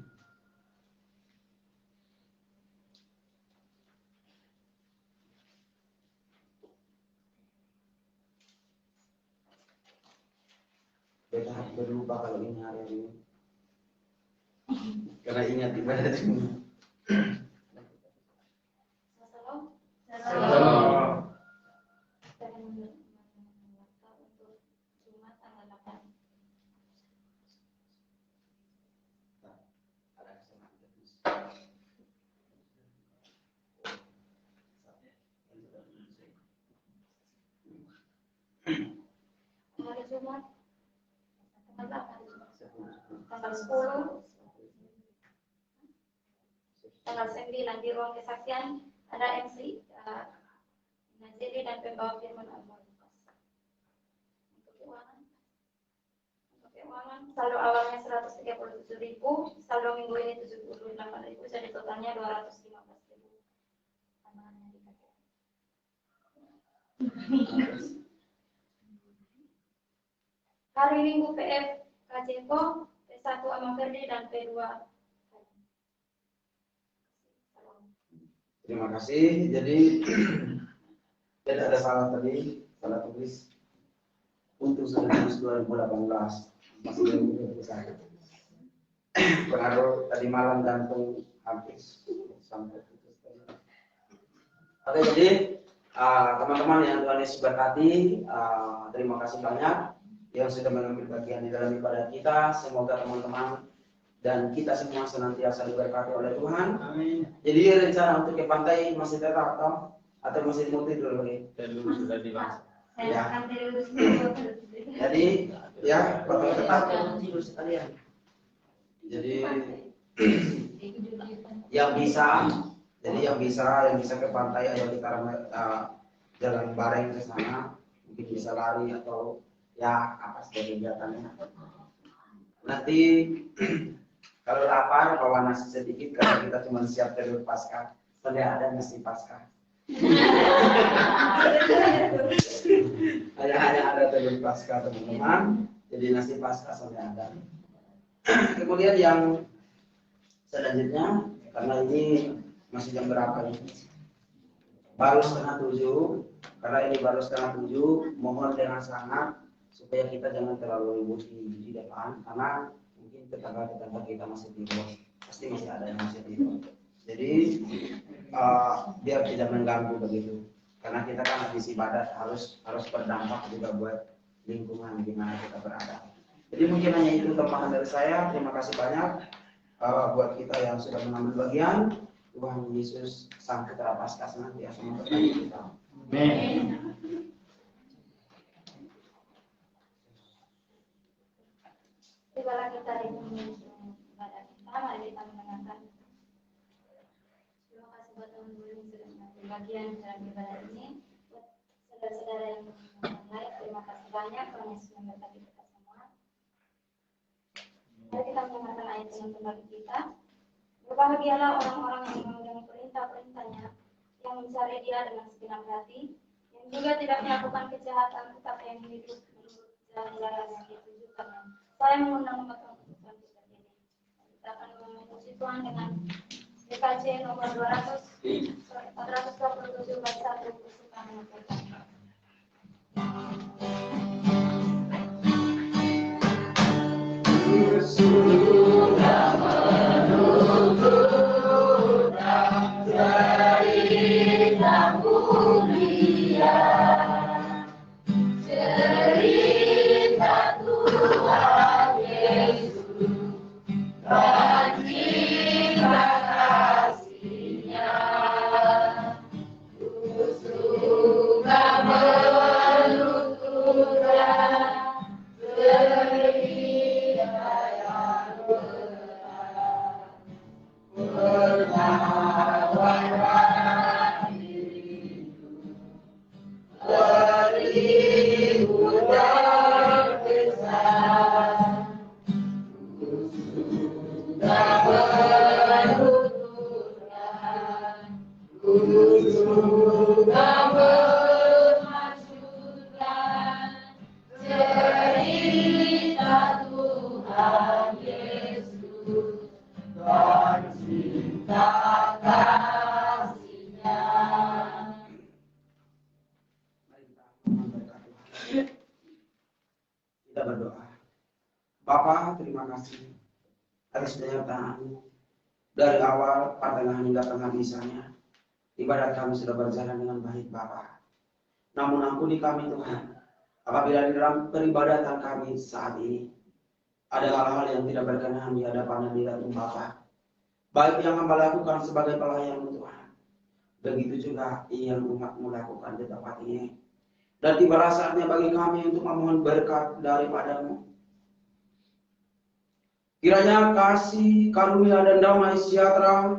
Beta berlupa kalau ini hari ini. Karena ingat ibadat ini. Salam. Untuk Jumat tanggal 8. Hari Jumat tanggal 10, tanggal 9 di ruang kesaksian ada MC Najeri dan pembawa firman Allah. Untuk keuangan saldo awalnya 137.000, saldo minggu ini 78.000, jadi totalnya 215.000. Tambahannya di KPR. Hari Minggu PF KJKO, P1 Amang Ferdi dan P2. Terima kasih. Jadi tidak ada salah tadi, salah tulis untuk Agustus 2018 masih belum saya. Pengaruh tadi malam gantung habis sampai putus. Oke, jadi teman-teman yang Tuhan Yesus berkati, terima kasih banyak yang sudah mengambil bagian di dalam ibadah kita. Semoga teman-teman dan kita semua senantiasa diberkati oleh Tuhan. Amin. Jadi rencana untuk ke pantai masih tetap atau masih mau tidur lagi? Tidur sudah dibahas. Ya. Jadi ya bakal tetap tidur sekalian. Jadi yang bisa ke pantai atau kita jalan bareng ke sana, mungkin bisa lari atau ya apa sih kegiatannya. Nanti kalau lapar bawa nasi sedikit karena kita cuma siap telur Paskah. Soalnya ada nasi Paskah. Hanya ada telur Paskah teman-teman. Jadi nasi Paskah soalnya ada. Kemudian yang selanjutnya karena ini masih jam berapa ini? Baru 6:30. Karena ini baru 6:30, mohon dengan sangat supaya kita jangan terlalu ribut di depan karena mungkin tetangga-tetangga kita masih tidur, pasti masih ada yang masih tidur. Jadi biar tidak mengganggu begitu, karena kita kan habis ibadat harus berdampak juga buat lingkungan di mana kita berada. Jadi mungkin hanya itu tambahan dari saya. Terima kasih banyak buat kita yang sudah mengambil bagian. Tuhan Yesus Sang Putra Paskah senantiasa memberkati kita. Amin. Tibalah kita di bumi ibadah kita, mari kita mendengarkan. Terima kasih buat teman-teman yang sudah mengambil bagian dalam ibadah ini. Buat saudara-saudara yang lain, terima kasih banyak. Tuhan Yesus memberkati kita semua. Mari kita mendengarkan ayat penuntun bagi kita. Berbahagialah orang-orang yang memegang perintah-perintahnya, yang mencari Dia dengan segenap hati, yang juga tidak melakukan kejahatan, tetapi yang hidup menurut jalan-jalan yang ditujukannya. Saya mengundang teman-teman untuk bangkit berdiri. Kita akan memuji Tuhan dengan DKJ nomor 427 bait 1 kesukaan mengucapkan. Sudah Kita berdoa. Bapa, terima kasih atas penyertaan-Mu. Dari awal, pertengahan hingga penghabisannya, ibadat kami sudah berjalan dengan baik, Bapa. Namun ampuni kami, Tuhan, apabila di dalam peribadatan kami saat ini ada hal-hal yang tidak berkenan di hadapan dan di hadapan Bapa. Baik yang hamba lakukan sebagai pelayan Tuhan, begitu juga yang umat-Mu lakukan di tempat ini. Dan tibalah saatnya bagi kami untuk memohon berkat daripada-Mu. Kiranya kasih, karunia, dan damai sejahtera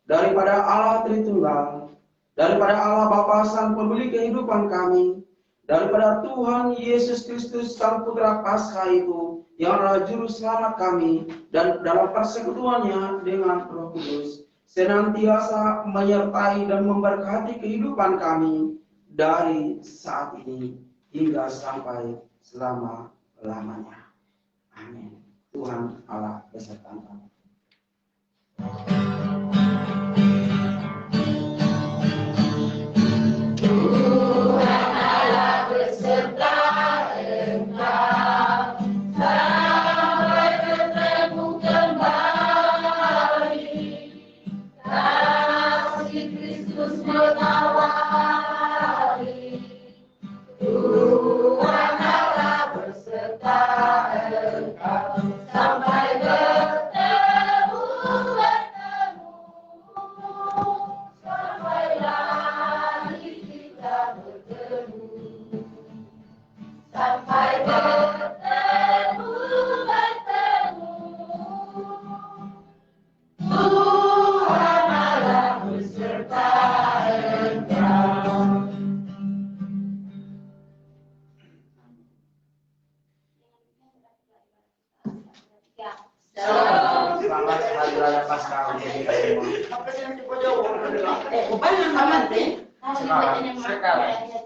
daripada Allah Tritunggal, daripada Allah Bapa Sang Pemilik kehidupan kami, daripada Tuhan Yesus Kristus Sang Putra Paskah itu, yang adalah juru selamat kami, dan dalam persekutuannya dengan Roh Kudus, senantiasa menyertai dan memberkati kehidupan kami dari saat ini hingga sampai selama-lamanya. Amin. Tuhan Allah beserta kami. Tuhan Allah beserta engkau sampai bertemu kembali. Kasih Kristus mengawali. Tuhan Allah beserta engkau sampai bertemu, sampai lagi kita bertemu, sampai bertemu. Tuhan Allah beserta engkau. Selamat hari raya Paskah untuk kita semua. Sekarang.